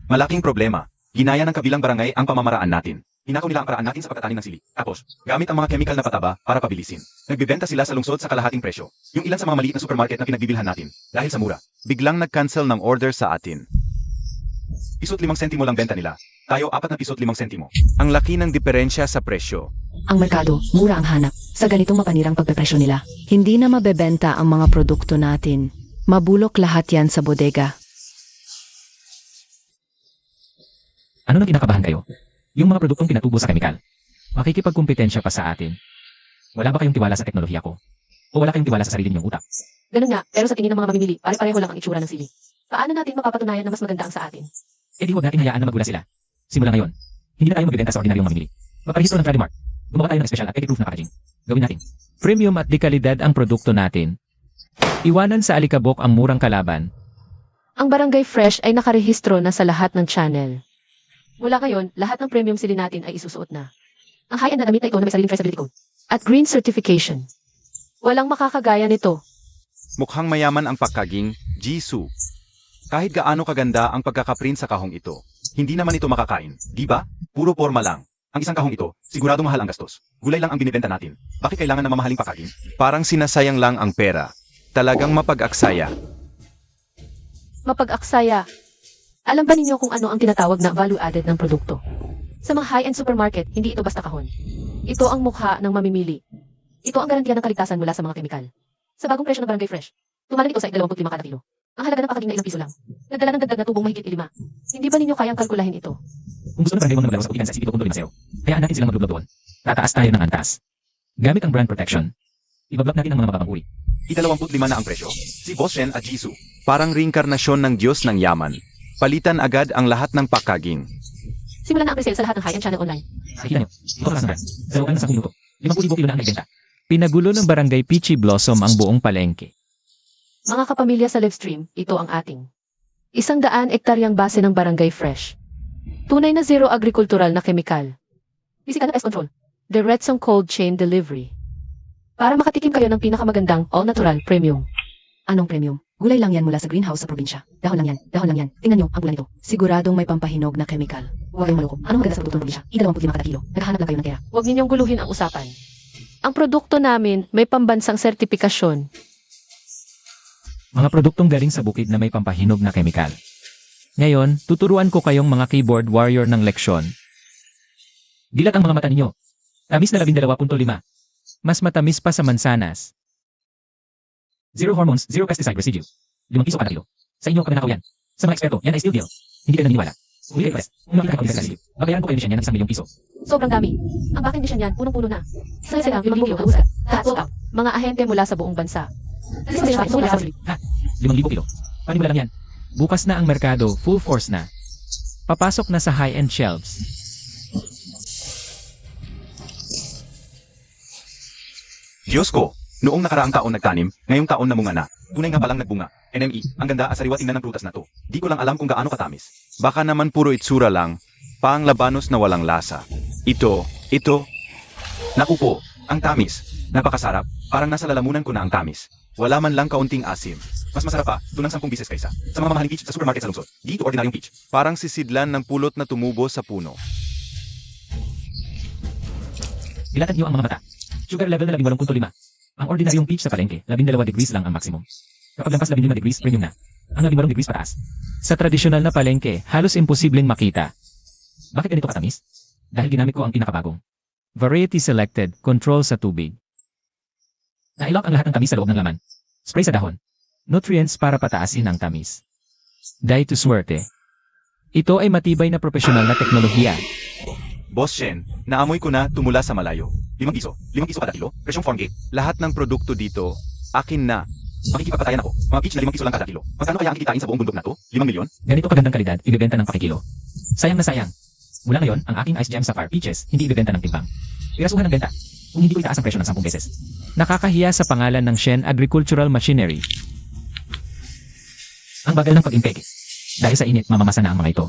Malaking problema. Ginaya ng kabilang barangay ang pamamaraan natin. Hinakaw nila ang paraan natin sa pagtatanim ng sili. Tapos, gamit ang mga chemical na pataba para pabilisin. Nagbebenta sila sa lungsod sa kalahating presyo. Yung ilan sa mga maliit na supermarket na pinagbibilhan natin. Dahil sa mura. Biglang nag-cancel ng order sa atin. Piso't 5 sentimo lang benta nila. Tayo 4 na piso't 5 sentimo. Ang laki ng diferensya sa presyo. Ang merkado, mura ang hanap. Sa ganitong mapanirang pagpepresyo nila, hindi na mabebenta ang mga produkto natin. Mabulok lahat yan sa bodega. Ano nang kinakabahan kayo? Yung mga produktong pinatubo sa kemikal. Makikipagkumpetensya pa sa atin. Wala ba kayong tiwala sa teknolohiya ko? O wala kayong tiwala sa sarili ninyong utak? Ganun nga, pero sa tingin ng mga mamimili, pare-pareho lang ang itsura ng sili. Paano natin mapapatunayan na mas maganda ang sa atin? Eh di huwag natin hayaan na magula sila. Simula ngayon, hindi na tayo magbibenta sa ordinaryong mamimili. Magparehistro ng trademark. Gumawa tayo ng special at edit-proof na packaging. Gawin natin. Premium at dekalidad ang produkto natin. Iwanan sa alikabok ang murang kalaban. Ang Barangay Fresh ay nakarehistro na sa lahat ng channel. Mula ngayon, lahat ng premium sili natin ay isusuot na. Ang high-end na damit na ito na may sariling traceability code. At green certification. Walang makakagaya nito. Mukhang mayaman ang pagkaging, Jisoo. Kahit gaano kaganda ang pagkakaprint sa kahong ito, hindi naman ito makakain, di ba? Puro forma lang. Ang isang kahong ito, sigurado mahal ang gastos. Gulay lang ang binibenta natin. Bakit kailangan ng mamahaling pakaging? Parang sinasayang lang ang pera. Talagang mapag-aksaya. Mapag-aksaya. Alam ba ninyo kung ano ang tinatawag na value added ng produkto? Sa mga high-end supermarket, hindi ito basta kahon. Ito ang mukha ng mamimili. Ito ang garantiya ng kaligtasan mula sa mga kemikal. Sa bagong presyo ng Barangay Fresh, tumalag ito sa 25 kada kilo. Ang halaga ng pakaging na ilang piso lang. Nagdala ng dagdag na tubong mahigit 5. Hindi ba ninyo kayang kalkulahin ito? Kung gusto ng barangay mong maglawas sa utikan sa SCP 2.0, hayaan natin silang maglublob doon. Tataas tayo ng antas. Gamit ang brand protection, ibablock natin ang mga mababang uri. I-25 na ang presyo. Si Boss Shen at Jisoo. Parang reinkarnasyon ng Diyos ng yaman. Palitan agad ang lahat ng pakaging. Simulan na ang resale sa lahat ng high-end channel online. Nakikita nyo, ito kalasan brand. Sa loob ng 10 minuto, 50,000 kilo na ang naibenta. Pinagulo ng Barangay Peachy Blossom ang buong palengke. Mga kapamilya sa livestream, ito ang ating 100 ektaryang base ng Barangay Fresh. Tunay na zero agrikultural na kemikal. Bisita na pest control. Diretsong cold chain delivery. Para makatikim kayo ng pinakamagandang all-natural premium. Anong premium? Gulay lang yan mula sa greenhouse sa probinsya. Dahon lang yan, dahon lang yan. Tingnan nyo, ang gulay nito. Siguradong may pampahinog na chemical. Huwag kayong maloko. Anong maganda sa produktong probinsya? I-25 kada kilo. Naghahanap lang kayo ng kaya. Huwag ninyong guluhin ang usapan. Ang produkto namin may pambansang sertipikasyon. Mga produktong galing sa bukid na may pampahinog na kemikal. Ngayon, tuturuan ko kayong mga keyboard warrior ng leksyon. Dilat ang mga mata ninyo. Tamis na 12.5. Mas matamis pa sa mansanas. Zero hormones, zero pesticide residue. 5 piso kada kilo. Sa inyo kami nakaw yan. Sa mga eksperto, yan ay still deal. Hindi kayo naniniwala. Uli kayo pres. Kung makita kayo sa residue, babayaran ko kayo ni Shen yan ng 1 milyong piso. Sobrang dami. Ang back condition niyan, punong-puno na. Isa lang, 5,000 husga. Sold out. Mga ahente mula sa buong bansa. Mula sa 5,000 kilo. Panimula lang yan. Bukas na ang merkado, full force na. Papasok na sa high-end shelves. Diyos ko, noong nakaraang taon nagtanim, ngayong taon namunga na. Tunay nga palang nagbunga. NME, ang ganda at sariwa tingnan ng prutas na to. Di ko lang alam kung gaano katamis. Baka naman puro itsura lang, pang labanos na walang lasa. Ito. Naku po, ang tamis. Napakasarap, parang nasa lalamunan ko na ang tamis. Wala man lang kaunting asim. Mas masarap pa, doon ng 10 beses kaysa. Sa mga mamahaling peach sa supermarket sa lungsod. Dito ordinaryong peach. Parang sisidlan ng pulot na tumubo sa puno. Dilatan niyo ang mga mata. Sugar level na 18.5. Ang ordinaryong peach sa palengke, 12 degrees lang ang maximum. Kapag lampas 15 degrees, premium na. Ang 18 degrees pataas. Sa tradisyonal na palengke, halos imposibleng makita. Bakit ganito katamis? Dahil ginamit ko ang pinakabagong. Variety selected, control sa tubig. Nailok ang lahat ng tamis sa loob ng laman. Spray sa dahon. Nutrients para pataasin ang tamis. Dye to swerte. Ito ay matibay na profesional na teknolohiya. Boss Shen, naamoy ko na tumula sa malayo. 5 piso kada kilo, presyong farm gate. Lahat ng produkto dito, akin na. Makikipagpatayan ako. Mga peach na 5 piso lang kada kilo. Magkano kaya ang kikitain sa buong bundok na to? 5 milyon? Ganito kagandang kalidad, ibebenta ng pakikilo. Sayang na sayang. Mula ngayon, ang aking Ice Gem Sapphire Peaches, hindi ibebenta ng timbang. Pirasuhan ng benta. Kung hindi ko itaas ang presyo ng 10 beses. Nakakahiya sa pangalan ng Shen Agricultural Machinery. Ang bagal ng pag-impeke. Dahil sa init, mamamasa na ang mga ito.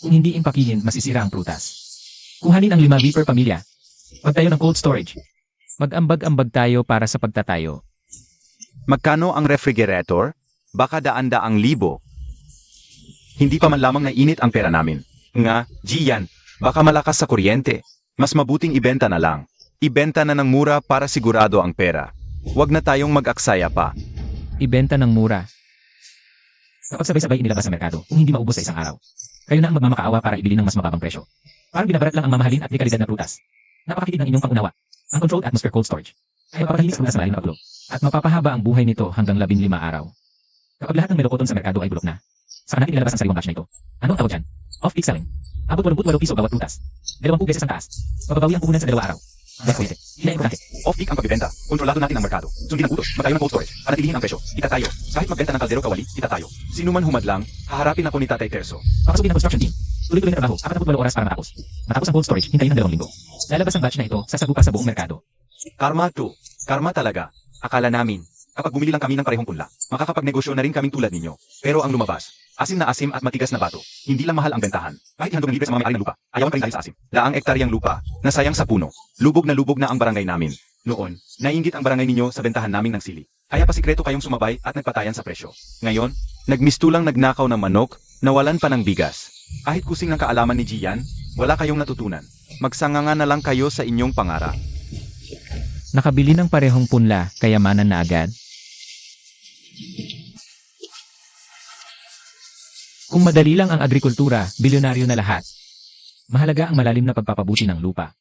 Kung hindi impakihin, masisira ang prutas. Kuhanin ang 5 per pamilya. Pagtayo ng cold storage. Mag-ambag-ambag tayo para sa pagtatayo. Magkano ang refrigerator? Baka daan-daang libo. Hindi pa man lamang nainit ang pera namin. Nga, Gian, baka malakas sa kuryente. Mas mabuting ibenta na lang. Ibenta na ng mura para sigurado ang pera. Huwag na tayong mag-aksaya pa. Ibenta ng mura. Kapag sabay-sabay inilabas sa merkado, kung hindi maubos sa isang araw. Kayo na ang magmamakaawa para ibili ng mas mababang presyo. Parang binabarat lang ang mamahalin at di kalidad na prutas. Napakakitid ng inyong pangunawa. Ang controlled atmosphere cold storage ay mapapahili sa prutas sa malalim na pagulo. At mapapahaba ang buhay nito hanggang 15 araw. Kapag lahat ng melokoton sa merkado ay bulok na, saan natin ilalabas ang sariwang batch na ito? Ano ang tawag dyan? Off-peak selling. Abot 88 piso bawat prutas. 20 beses ang taas. Mababawi ang puhunan sa 2 araw. Dahil pwede. Hindi na importante. Off-peak ang pagbibenta. Kontrolado natin ang merkado. Sundin ang utos. Magtayo ng cold storage. Panatilihin ang presyo. Kita tayo. Kahit magbenta ng kaldero kawali, kita tayo. Sino man humadlang, haharapin ako ni Tatay Terso. Papasukin ang construction team. Tuloy-tuloy na trabaho. 48 oras para matapos. Matapos ang cold storage, hintayin ng 2 linggo. Lalabas ang batch na ito, sasagupa sa buong merkado. Karma to. Karma talaga. Akala namin, kapag bumili lang kami ng parehong punla, makakapagnegosyo na rin kaming tulad ninyo. Pero ang lumabas, asim na asim at matigas na bato. Hindi lang mahal ang bentahan. Kahit ihandog ng libre sa mga may-ari ng lupa, ayawan pa rin dahil sa asim. Daang ektaryang lupa, nasayang sa puno. Lubog na ang barangay namin. Noon, naiinggit ang barangay ninyo sa bentahan namin ng sili. Kaya pasikreto kayong sumabay at nagpatayan sa presyo. Ngayon, nagmistulang nagnakaw ng manok, nawalan pa ng bigas. Kahit kusing ng kaalaman ni Gian, wala kayong natutunan. Magsanganga na lang kayo sa inyong pangarap. Nakabili ng parehong punla, kayamanan na agad. Kung madali lang ang agrikultura, bilyonaryo na lahat. Mahalaga ang malalim na pagpapabuti ng lupa.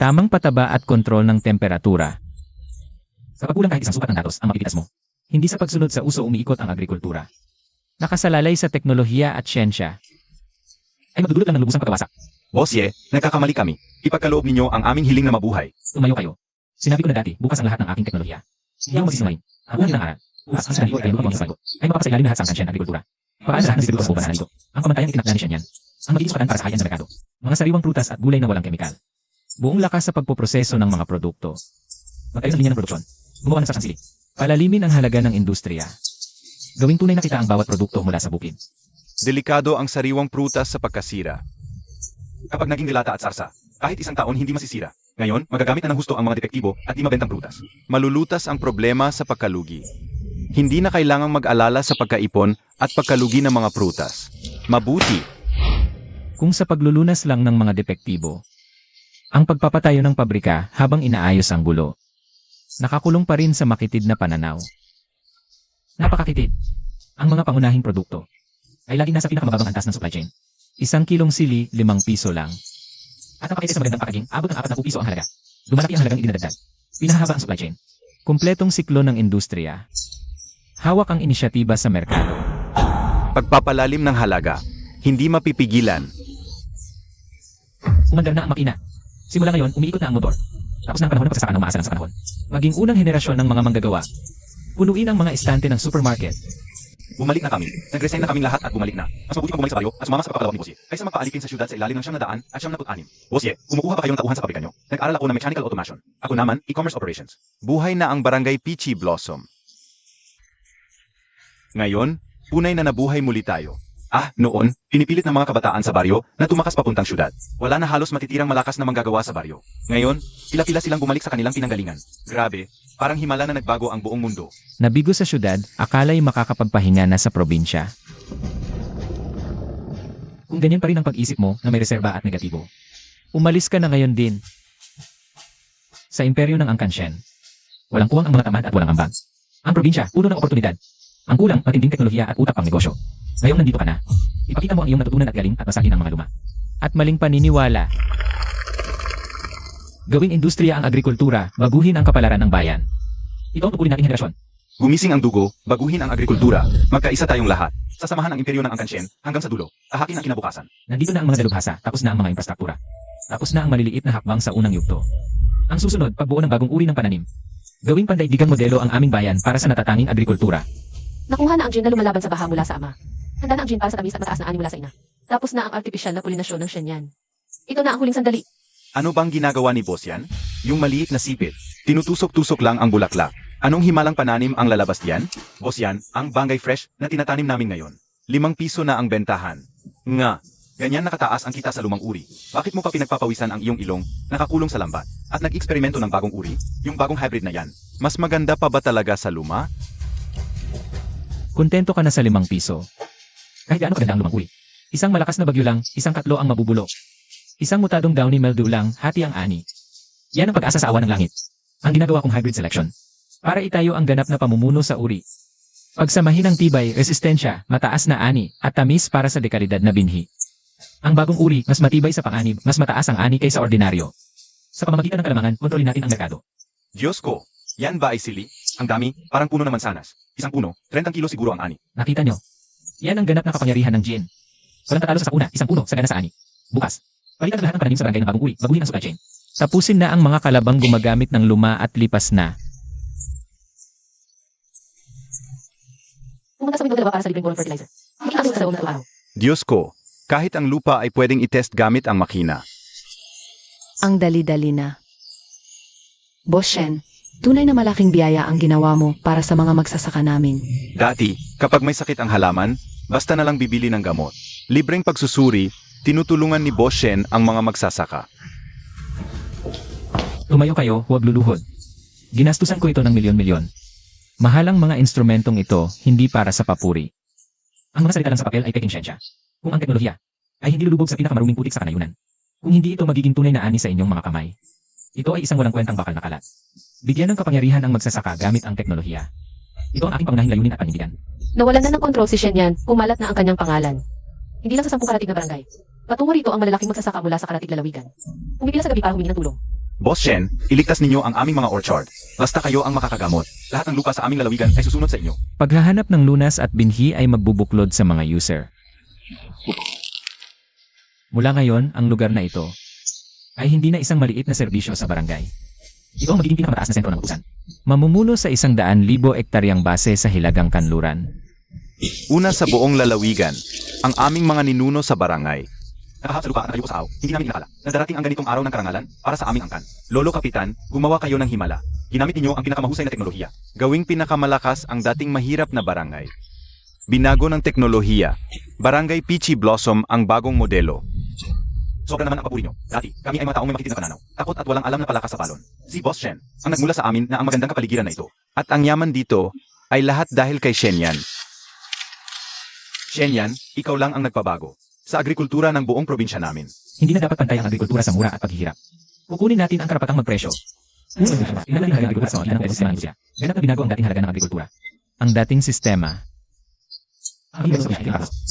Tamang pataba at kontrol ng temperatura. Sa pagkulang kahit isang sukat ng datos ang mapipitas mo. Hindi sa pagsunod sa uso umiikot ang agrikultura. Nakasalalay sa teknolohiya at siyensya. Ay magdudulot lang ng lubusang pagkawasak. Boss Ye, nagkakamali kami. Ipagkaloob ninyo ang aming hiling na mabuhay. Tumayo kayo. Sinabi ko na dati, bukas ang lahat ng aking teknolohiya. Hindi ako magsisinungaling. Ang buhay ng aral. Bukas ang sinaliw ay lubang ang sagot. Ay mapapasailalim lahat sa angkan siya ng agrikultura. Paano lahat ng distributo sa bubanan nito? Ang kamantayang itinakda ni siya niyan. Ang magiging sukatan para sa high-end na merkado. Mga sariwang prutas at gulay na walang kemikal. Buong lakas sa pagpoproseso ng mga produkto. Magtayo ng linya ng produksyon. Gumawa ng sarsang sili. Palalimin ang halaga ng industriya. Gawing tunay na kita ang bawat produkto mula sa bukid. Delikado ang sariwang prutas sa pagkasira. Kapag naging dilata at sarsa, kahit isang taon hindi masisira. Ngayon, magagamit na ng husto ang mga depektibo at di mabentang prutas. Malulutas ang problema sa pagkalugi. Hindi na kailangang mag-alala sa pagkaipon at pagkalugi ng mga prutas. Mabuti. Kung sa paglulunas lang ng mga depektibo, ang pagpapatayo ng pabrika habang inaayos ang gulo, nakakulong pa rin sa makitid na pananaw. Napakakitid. Ang mga pangunahing produkto ay laging nasa pinakamababang antas ng supply chain. 1 kilong sili, 5 piso lang. At ang pakitis sa magandang packaging, abot ng 40 piso ang halaga. Dumalaki ang halagang idinadagdag. Pinahaba ang supply chain. Kumpletong siklo ng industriya. Hawak ang inisyatiba sa merkado. Pagpapalalim ng halaga. Hindi mapipigilan. Umandar na ang makina. Simula ngayon, umiikot na ang motor. Tapos na ang panahon ng pagsasaka ng maasa lang sa panahon. Maging unang henerasyon ng mga manggagawa. Punuin ang mga estante ng supermarket. Bumalik na kami. Nag-resign na kaming lahat at bumalik na. Mas mabuti pang bumalik sa baryo at sumama sa pagpakalawak ni Bosye kaysa magpaalipin sa syudad sa ilalim ng 900 at 76. Bosye, kumukuha ba kayo ng tauhan sa pabrika nyo? Nag-aral ako ng mechanical automation. Ako naman, e-commerce operations. Buhay na ang barangay Peachy Blossom. Ngayon, tunay na nabuhay muli tayo. Noon, pinipilit ng mga kabataan sa baryo na tumakas papuntang syudad. Wala na halos matitirang malakas na manggagawa sa baryo. Ngayon, pila-pila silang bumalik sa kanilang pinanggalingan. Grabe, parang himala na nagbago ang buong mundo. Nabigo sa syudad, akala'y makakapagpahinga na sa probinsya. Kung ganyan pa rin ang pag-isip mo na may reserba at negatibo, umalis ka na ngayon din. Sa imperyo ng Angkan-Shen, walang kuwang ang mga tamad at walang ambag. Ang probinsya, puno ng oportunidad. Ang kulang, matinding teknolohiya at utak pang negosyo. Ngayong nandito ka na, ipakita mo ang iyong natutunan at galing at basagin ang mga luma. At maling paniniwala. Gawing industriya ang agrikultura, baguhin ang kapalaran ng bayan. Ito ang tukulin nating henerasyon. Gumising ang dugo, baguhin ang agrikultura, magkaisa tayong lahat. Sasamahan ang imperyo ng Angkan-Shen hanggang sa dulo, tahakin ang kinabukasan. Nandito na ang mga dalubhasa, tapos na ang mga infrastruktura. Tapos na ang maliliit na hakbang sa unang yugto. Ang susunod, pagbuo ng bagong uri ng pananim. Gawing pandaigdigang modelo ang aming bayan para sa natatanging agrikultura. Nakuha na ang gin na lumalaban sa baha mula sa ama. Handa na ang gin para sa tamis at mataas na ani mula sa ina. Tapos na ang artipisyal na pulinasyon ng Shenyang. Ito na ang huling sandali. Ano bang ginagawa ni Boss yan? Yung maliit na sipit. Tinutusok-tusok lang ang bulaklak. Anong himalang pananim ang lalabas diyan? Boss yan, ang bangay fresh na tinatanim namin ngayon. 5 piso na ang bentahan. Nga, ganyan nakataas ang kita sa lumang uri. Bakit mo pa pinagpapawisan ang iyong ilong, nakakulong sa lambat, at nag-eksperimento ng bagong uri, yung bagong hybrid na yan? Mas maganda pa ba talaga sa luma? Kontento ka na sa 5 piso. Kahit gaano kaganda ang lumang uri. Isang malakas na bagyo lang, isang katlo ang mabubulok. Isang mutadong downy mildew lang, hati ang ani. Yan ang pag-asa sa awa ng langit. Ang ginagawa kong hybrid selection. Para itayo ang ganap na pamumuno sa uri. Pagsamahin ng tibay, resistensya, mataas na ani, at tamis para sa dekalidad na binhi. Ang bagong uri, mas matibay sa panganib, mas mataas ang ani kaysa ordinaryo. Sa pamamagitan ng kalamangan, kontrolin natin ang merkado. Diyos ko, yan ba ay sili? Ang dami, parang puno ng mansanas. Isang puno, 30 kilo siguro ang ani. Nakita nyo? Yan ang ganap na kapangyarihan ng gin. Walang tatalo sa sakuna, isang puno, sagana sa ani. Bukas, palitan ang lahat ng pananim sa barangay ng bagong uri, baguhin ang supply chain. Tapusin na ang mga kalabang gumagamit ng luma at lipas na. Pumunta sa window dalawa para sa libreng boron fertilizer. Hindi ang sa loob ng araw. Diyos ko, kahit ang lupa ay pwedeng itest gamit ang makina. Ang dali-dali na. Boss Shen, tunay na malaking biyaya ang ginawa mo para sa mga magsasaka namin. Dati, kapag may sakit ang halaman, basta na lang bibili ng gamot. Libreng pagsusuri, tinutulungan ni Boss Shen ang mga magsasaka. Tumayo kayo, huwag luluhod. Ginastusan ko ito ng milyon-milyon. Mahalang mga instrumentong ito, hindi para sa papuri. Ang mga salita lang sa papel ay peking siyensya. Kung ang teknolohiya ay hindi lulubog sa pinakamaruming putik sa kanayunan. Kung hindi ito magiging tunay na ani sa inyong mga kamay. Ito ay isang walang kwentang bakal na kalat. Bigyan ng kapangyarihan ang magsasaka gamit ang teknolohiya. Ito ang aking pangunahing layunin at panindigan. Nawalan na ng kontrol si Shenyang, kumalat na ang kanyang pangalan. Hindi lang sa 10 karatig na barangay. Patungo rito ang malalaking magsasaka mula sa karatig lalawigan. Pumipila sa gabi para humingi ng tulong. Boss Shen, iligtas ninyo ang aming mga orchard. Basta kayo ang makakagamot. Lahat ng lupa sa aming lalawigan ay susunod sa inyo. Paghahanap ng lunas at binhi ay magbubuklod sa mga user. Mula ngayon, ang lugar na ito ay hindi na isang maliit na serbisyo sa barangay. Ito ang magiging pinakamataas na sentro ng utusan. Mamumuno sa 100,000 ektaryang base sa Hilagang Kanluran. Una sa buong lalawigan, ang aming mga ninuno sa barangay. Nakahap sa lupa at nakayuko sa aw, hindi namin inakala na darating ang ganitong araw ng karangalan para sa aming angkan. Lolo Kapitan, gumawa kayo ng himala. Ginamit ninyo ang pinakamahusay na teknolohiya. Gawing pinakamalakas ang dating mahirap na barangay. Binago ng teknolohiya. Barangay Peachy Blossom ang bagong modelo. Sobra naman ang papuri nyo. Dati, kami ay mga taong may makitid na pananaw. Takot at walang alam na palakas sa balon. Si Boss Shen, ang nagmula sa amin na ang magandang kapaligiran na ito. At ang yaman dito ay lahat dahil kay Shenyang. Shenyang, ikaw lang ang nagpabago sa agrikultura ng buong probinsya namin. Hindi na dapat pantay ang agrikultura sa mura at paghihirap. Kukunin natin ang karapatang magpresyo. Ilan ang agrikultura sa mga ng sistema ng industriya. Ganap na binago ang dating halaga ng agrikultura. Ang dating sistema.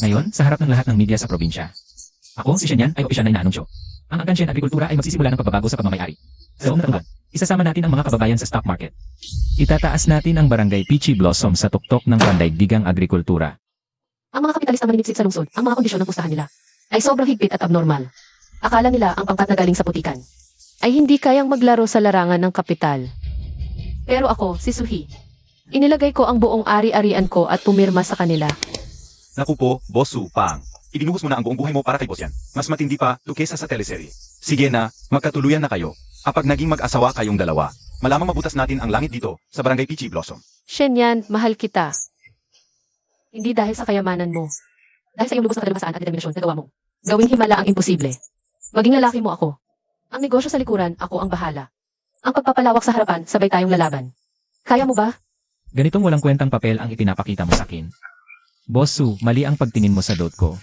Ngayon, sa harap ng lahat ng media sa probinsya. Ako, si Shenyang, ay opisyal na inaanunsyo. Ang Angkan-Shen agrikultura ay magsisimula ng pagbabago sa pagmamayari. Sa loob na taon, isasama natin ang mga kababayan sa stock market. Itataas natin ang barangay Peachy Blossom sa tuktok ng pandaigdigang agrikultura. Ang mga kapitalistang maninipsit sa lungsod, ang mga kondisyon ng pustahan nila, ay sobrang higpit at abnormal. Akala nila ang pangkat na galing sa putikan. ay hindi kayang maglaro sa larangan ng kapital. Pero ako, si Suhi, inilagay ko ang buong ari-arian ko at pumirma sa kanila. Naku po, Boss Su, Pang. Ibinuhos mo na ang buong buhay mo para kay Boss Yan. Mas matindi pa, to kesa sa teleserye. Sige na, magkatuluyan na kayo. Kapag naging mag-asawa kayong dalawa, malamang mabutas natin ang langit dito, sa Barangay Peachy Blossom. Shenyan, mahal kita. Hindi dahil sa kayamanan mo. Dahil sa iyong lubos na kadalamasaan at determinasyon na gawa mo. Gawing himala ang imposible. Maging lalaki mo ako. Ang negosyo sa likuran, ako ang bahala. Ang pagpapalawak sa harapan, sabay tayong lalaban. Kaya mo ba? Ganitong walang kwentang papel ang ipinapakita mo sa akin. Boss Su, mali ang pagtingin mo sa load ko.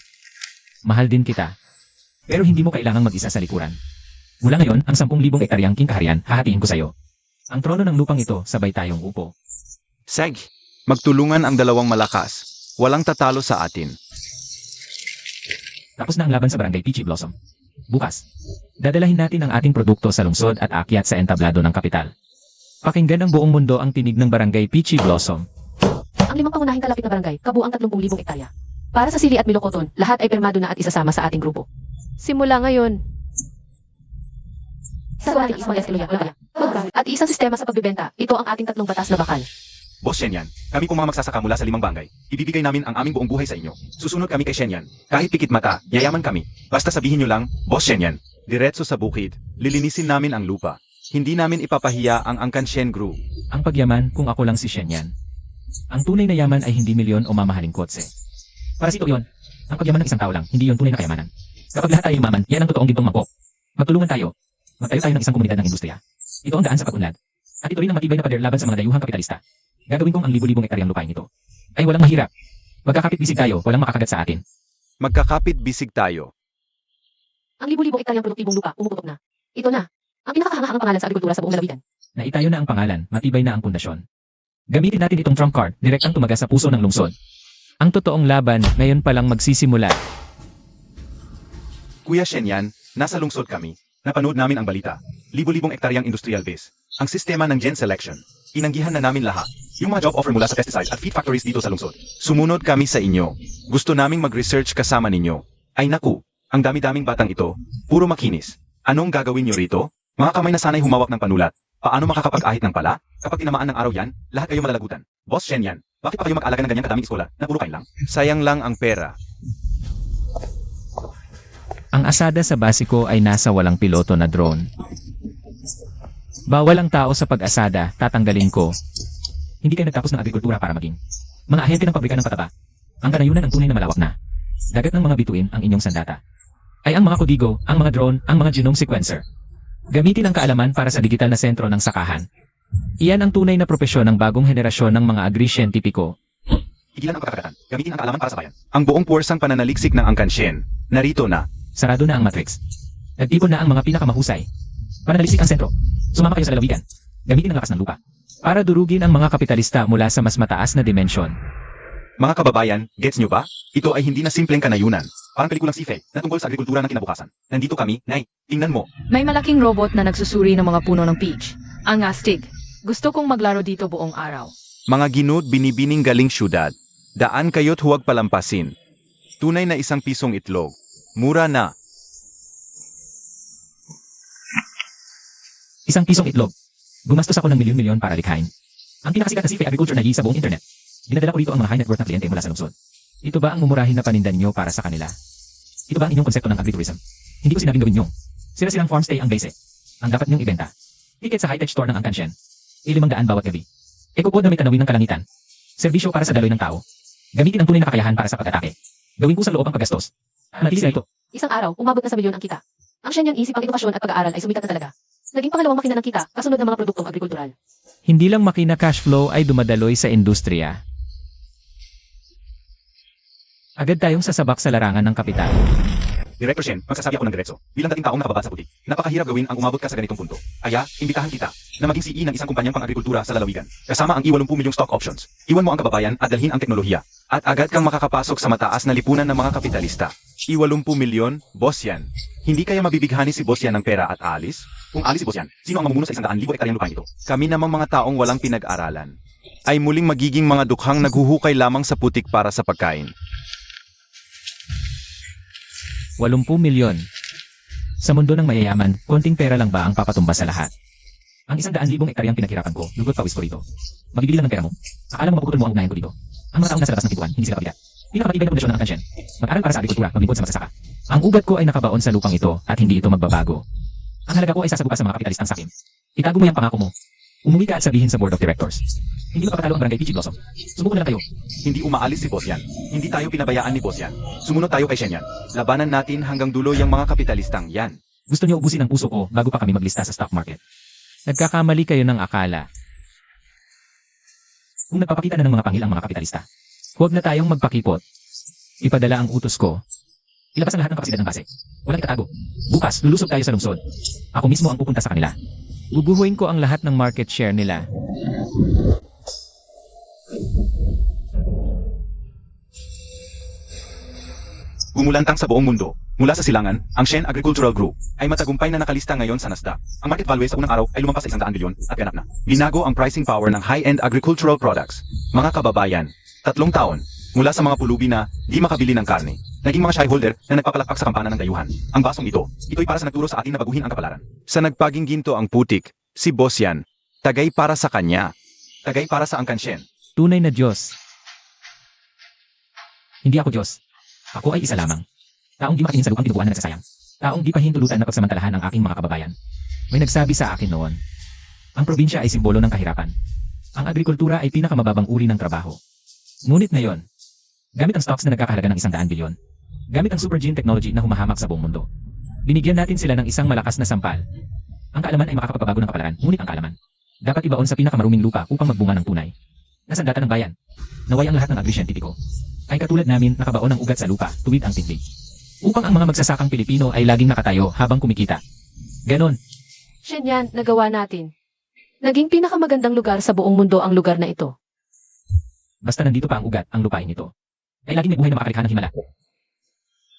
Mahal din kita. Pero hindi mo kailangang mag-isa sa likuran. Mula ngayon, ang 10,000 hektaryang king kaharian, hahatiin ko sa'yo. Ang trono ng lupang ito, sabay tayong upo. Seg, magtulungan ang dalawang malakas. Walang tatalo sa atin. Tapos na ang laban sa Barangay Peachy Blossom. Bukas, dadalahin natin ang ating produkto sa lungsod at aakyat sa entablado ng kapital. Pakinggan ng buong mundo ang tinig ng Barangay Peachy Blossom. Ang 5 pangunahing kalapit na barangay, kabuang 30,000 hektarya. Para sa Sili at Milocoton, lahat ay pirmado na at isasama sa ating grupo. Simula ngayon. Sa ating isang at isang sistema sa pagbibenta, ito ang ating 3 batas na bakal. Boss Shenyan, kami pong mga magsasaka mula sa 5 barangay. Ibibigay namin ang aming buong buhay sa inyo. Susunod kami kay Shenyan. Kahit pikit mata, yayaman kami. Basta sabihin nyo lang, Boss Shenyan. Diretso sa bukid, lilinisin namin ang lupa. Hindi namin ipapahiya ang Angkan Shen Group. Ang pagyaman kung ako lang si Shenyan. Ang tunay na yaman ay hindi milyon o mamahaling kotse. Para sito yon, ang pagyaman ng isang tao lang, hindi yon tunay na kayamanan. Kapag lahat tayo yumaman, yan ang totoong gintong mangkok. Magtulungan tayo. Magtayo tayo ng isang komunidad ng industriya. Ito ang daan sa pag-unlad. At ito rin ang matibay na pader laban sa mga dayuhang kapitalista. Gagawin kong ang libu-libong hektaryang lupain ito. Ay walang mahirap. Magkakapit-bisig tayo, walang makakagat sa atin. Magkakapit-bisig tayo. Ang libu-libong hektaryang produktibong lupa, umuputok na. Ito na. Ang pinakakahangahangang pangalan sa agrikultura sa buong lalawigan. Naitayo na ang pangalan, matibay na ang pundasyon. Gamitin natin itong trump card, direktang tumagas sa puso ng lungsod. Ang totoong laban, ngayon pa lang magsisimula. Kuya Shenyan, nasa lungsod kami. Napanood namin ang balita. Libu-libong hektaryang industrial base. Ang sistema ng gen selection. Inanggihan na namin lahat. Yung mga job offer mula sa pesticides at feed factories dito sa lungsod. Sumunod kami sa inyo. Gusto naming mag-research kasama ninyo. Ay naku, ang dami-daming batang ito. Puro makinis. Anong gagawin nyo rito? Mga kamay na sanay humawak ng panulat. Paano makakapag-ahit ng pala? Kapag tinamaan ng araw yan, lahat kayo malalagutan. Boss Shenyan, bakit pa kayo mag-alaga ng ganyang kadaming eskola na puro kain lang? Sayang lang ang pera. Ang asada sa basiko ay nasa walang piloto na drone. Bawal ang tao sa pag-asada, tatanggalin ko. Hindi kayo nagtapos ng agrikultura para maging mga ahente ng pabrika ng pataba. Ang kanayunan ng tunay na malawak na dagat ng mga bituin ang inyong sandata. Ay ang mga kodigo, ang mga drone, ang mga genome sequencer. Gamitin ang kaalaman para sa digital na sentro ng sakahan. Iyan ang tunay na propesyon ng bagong henerasyon ng mga agri-siyentipiko. Higilan ang pagkakagatan. Gamitin ang kaalaman para sa bayan. Ang buong puwersang pananaliksik ng Angkan Shen. Narito na. Sarado na ang matrix. Nagtipon na ang mga pinakamahusay. Pananalisik ang sentro. Sumama kayo sa lalawigan. Gamitin ang lakas ng lupa. Para durugin ang mga kapitalista mula sa mas mataas na dimensyon. Mga kababayan, gets nyo ba? Ito ay hindi na simpleng kanayunan. Parang pelikulang sife na tungkol sa agrikultura ng kinabukasan. Nandito kami, Nay. Tingnan mo. May malaking robot na nagsusuri ng mga puno ng peach. Ang astig. Gusto kong maglaro dito buong araw. Mga ginud binibining galing syudad. Daan kayo't huwag palampasin. Tunay na 1 pisong itlog. Mura na. 1 pisong itlog. Gumastos ako ng milyon-milyon para likhain. Ang pinakasikat na sife agriculture na sa buong internet. Dinadala ko rito ang mga high net worth na kliyente mula sa lungsod. Ito ba ang mumurahin na panindan nyo para sa kanila? Ito ba ang inyong konsepto ng agritourism? Hindi ko sinabing gawin nyo. Sila-silang farmstay ang base. Ang dapat nyong ibenta. Ticket sa high-tech store ng Angkan Shen. 500 bawat gabi. Eco-code na may tanawin ng kalangitan. Serbisyo para sa daloy ng tao. Gamitin ang tunay na kakayahan para sa pag-atake. Gawin ko sa loob ang paggastos. Natili na ito. Isang araw, umabot na sa milyon ang kita. Ang Shenyan isip ang edukasyon at pag-aaral ay sumikat na talaga. Naging pangalawang makina ng kita, kasunod ng mga produktong agrikultural. Hindi lang makina cash flow ay dumadaloy sa industriya. Agad tayong sasabak sa larangan ng kapital. Director Shen, magsasabi ako ng diretso. Bilang dating taong nakababa sa putik, napakahirap gawin ang umabot ka sa ganitong punto. Kaya, imbitahan kita na maging CEO ng isang kumpanyang pang-agrikultura sa lalawigan. Kasama ang 80 milyong stock options. Iwan mo ang kababayan at dalhin ang teknolohiya. At agad kang makakapasok sa mataas na lipunan ng mga kapitalista. 80 milyon, boss yan. Hindi kaya mabibighani si boss yan ng pera at aalis? Kung alis si boss yan, sino ang mamumuno sa 100,000 hektaryang lupain ito? Kami namang mga taong walang pinag-aralan ay muling magiging mga dukhang naghuhukay lamang sa putik para sa pagkain. 80 milyon. Sa mundo ng mayayaman, konting pera lang ba ang papatumba sa lahat? Ang 100,000 hektaryang pinaghirapan ko, lugot pawis ko rito. Mabibili lang ng pera mo. Akala mo mapuputol mo ang ugnayan ko dito. Ang mga taong nasa labas ng pintuan, hindi sila kabigat. Pinakamatibay na pundasyon ng Kanshen. Mag-aral para sa agrikultura, maglingkod sa magsasaka. Ang ugat ko ay nakabaon sa lupang ito at hindi ito magbabago. Ang halaga ko ay sasabukas sa mga kapitalistang sakim. Itago mo yung pangako mo. Umuwi ka at sabihin sa board of directors. Hindi mapapatalo ang barangay Peachy Blossom. Sumuko na lang kayo. Hindi umaalis si Boss Yan. Hindi tayo pinabayaan ni Boss Yan. Sumunod tayo kay Shen Yan. Labanan natin hanggang dulo yung mga kapitalistang yan. Gusto niyo ubusin ang puso ko bago pa kami maglista sa stock market. Nagkakamali kayo ng akala. Kung nagpapakita na ng mga pangil ang mga kapitalista, huwag na tayong magpakipot. Ipadala ang utos ko. Ilabas ang lahat ng kapasidad ng base. Walang itatago. Bukas, lulusob tayo sa lungsod. Ako mismo ang pupunta sa kanila. Bubuhuin ko ang lahat ng market share nila. Gumulantang sa buong mundo. Mula sa silangan, ang Shen Agricultural Group ay matagumpay na nakalista ngayon sa Nasdaq. Ang market value sa unang araw ay lumampas sa 100 bilyon at ganap na. Binago ang pricing power ng high-end agricultural products. Mga kababayan, 3 taon, mula sa mga pulubi na di makabili ng karne, naging mga shareholder na nagpapalakpak sa kampana ng dayuhan. Ang basong ito'y para sa nagturo sa atin na baguhin ang kapalaran. Sa nagpaging ginto ang putik, si Boss Yan, tagay para sa kanya. Tagay para sa Angkan Shen. Tunay na Diyos. Hindi ako Diyos. Ako ay isa lamang. Taong di makatingin sa lupang tinubuan na nagsasayang. Taong di pahintulutan na pagsamantalahan ang aking mga kababayan. May nagsabi sa akin noon, ang probinsya ay simbolo ng kahirapan. Ang agrikultura ay pinakamababang uri ng trabaho. Ngunit ngayon, gamit ang stocks na nagkakahalaga ng 100 bilyon, gamit ang super gene technology na humahamak sa buong mundo, binigyan natin sila ng isang malakas na sampal. Ang kaalaman ay makakapagbabago ng kapalaran, ngunit ang kaalaman dapat ibaon sa pinakamaruming lupa upang magbunga ng tunay. Nasandata ng bayan, naway ang lahat ng agri-scientifico ay katulad namin nakabaon ng ugat sa lupa tuwid ang tindig. Upang ang mga magsasakang Pilipino ay laging nakatayo habang kumikita. Ganon. Shen Yan, nagawa natin. Naging pinakamagandang lugar sa buong mundo ang lugar na ito. Basta nandito pa ang ugat, ang lupain nito ay laging may buhay na makakarikha ng himala.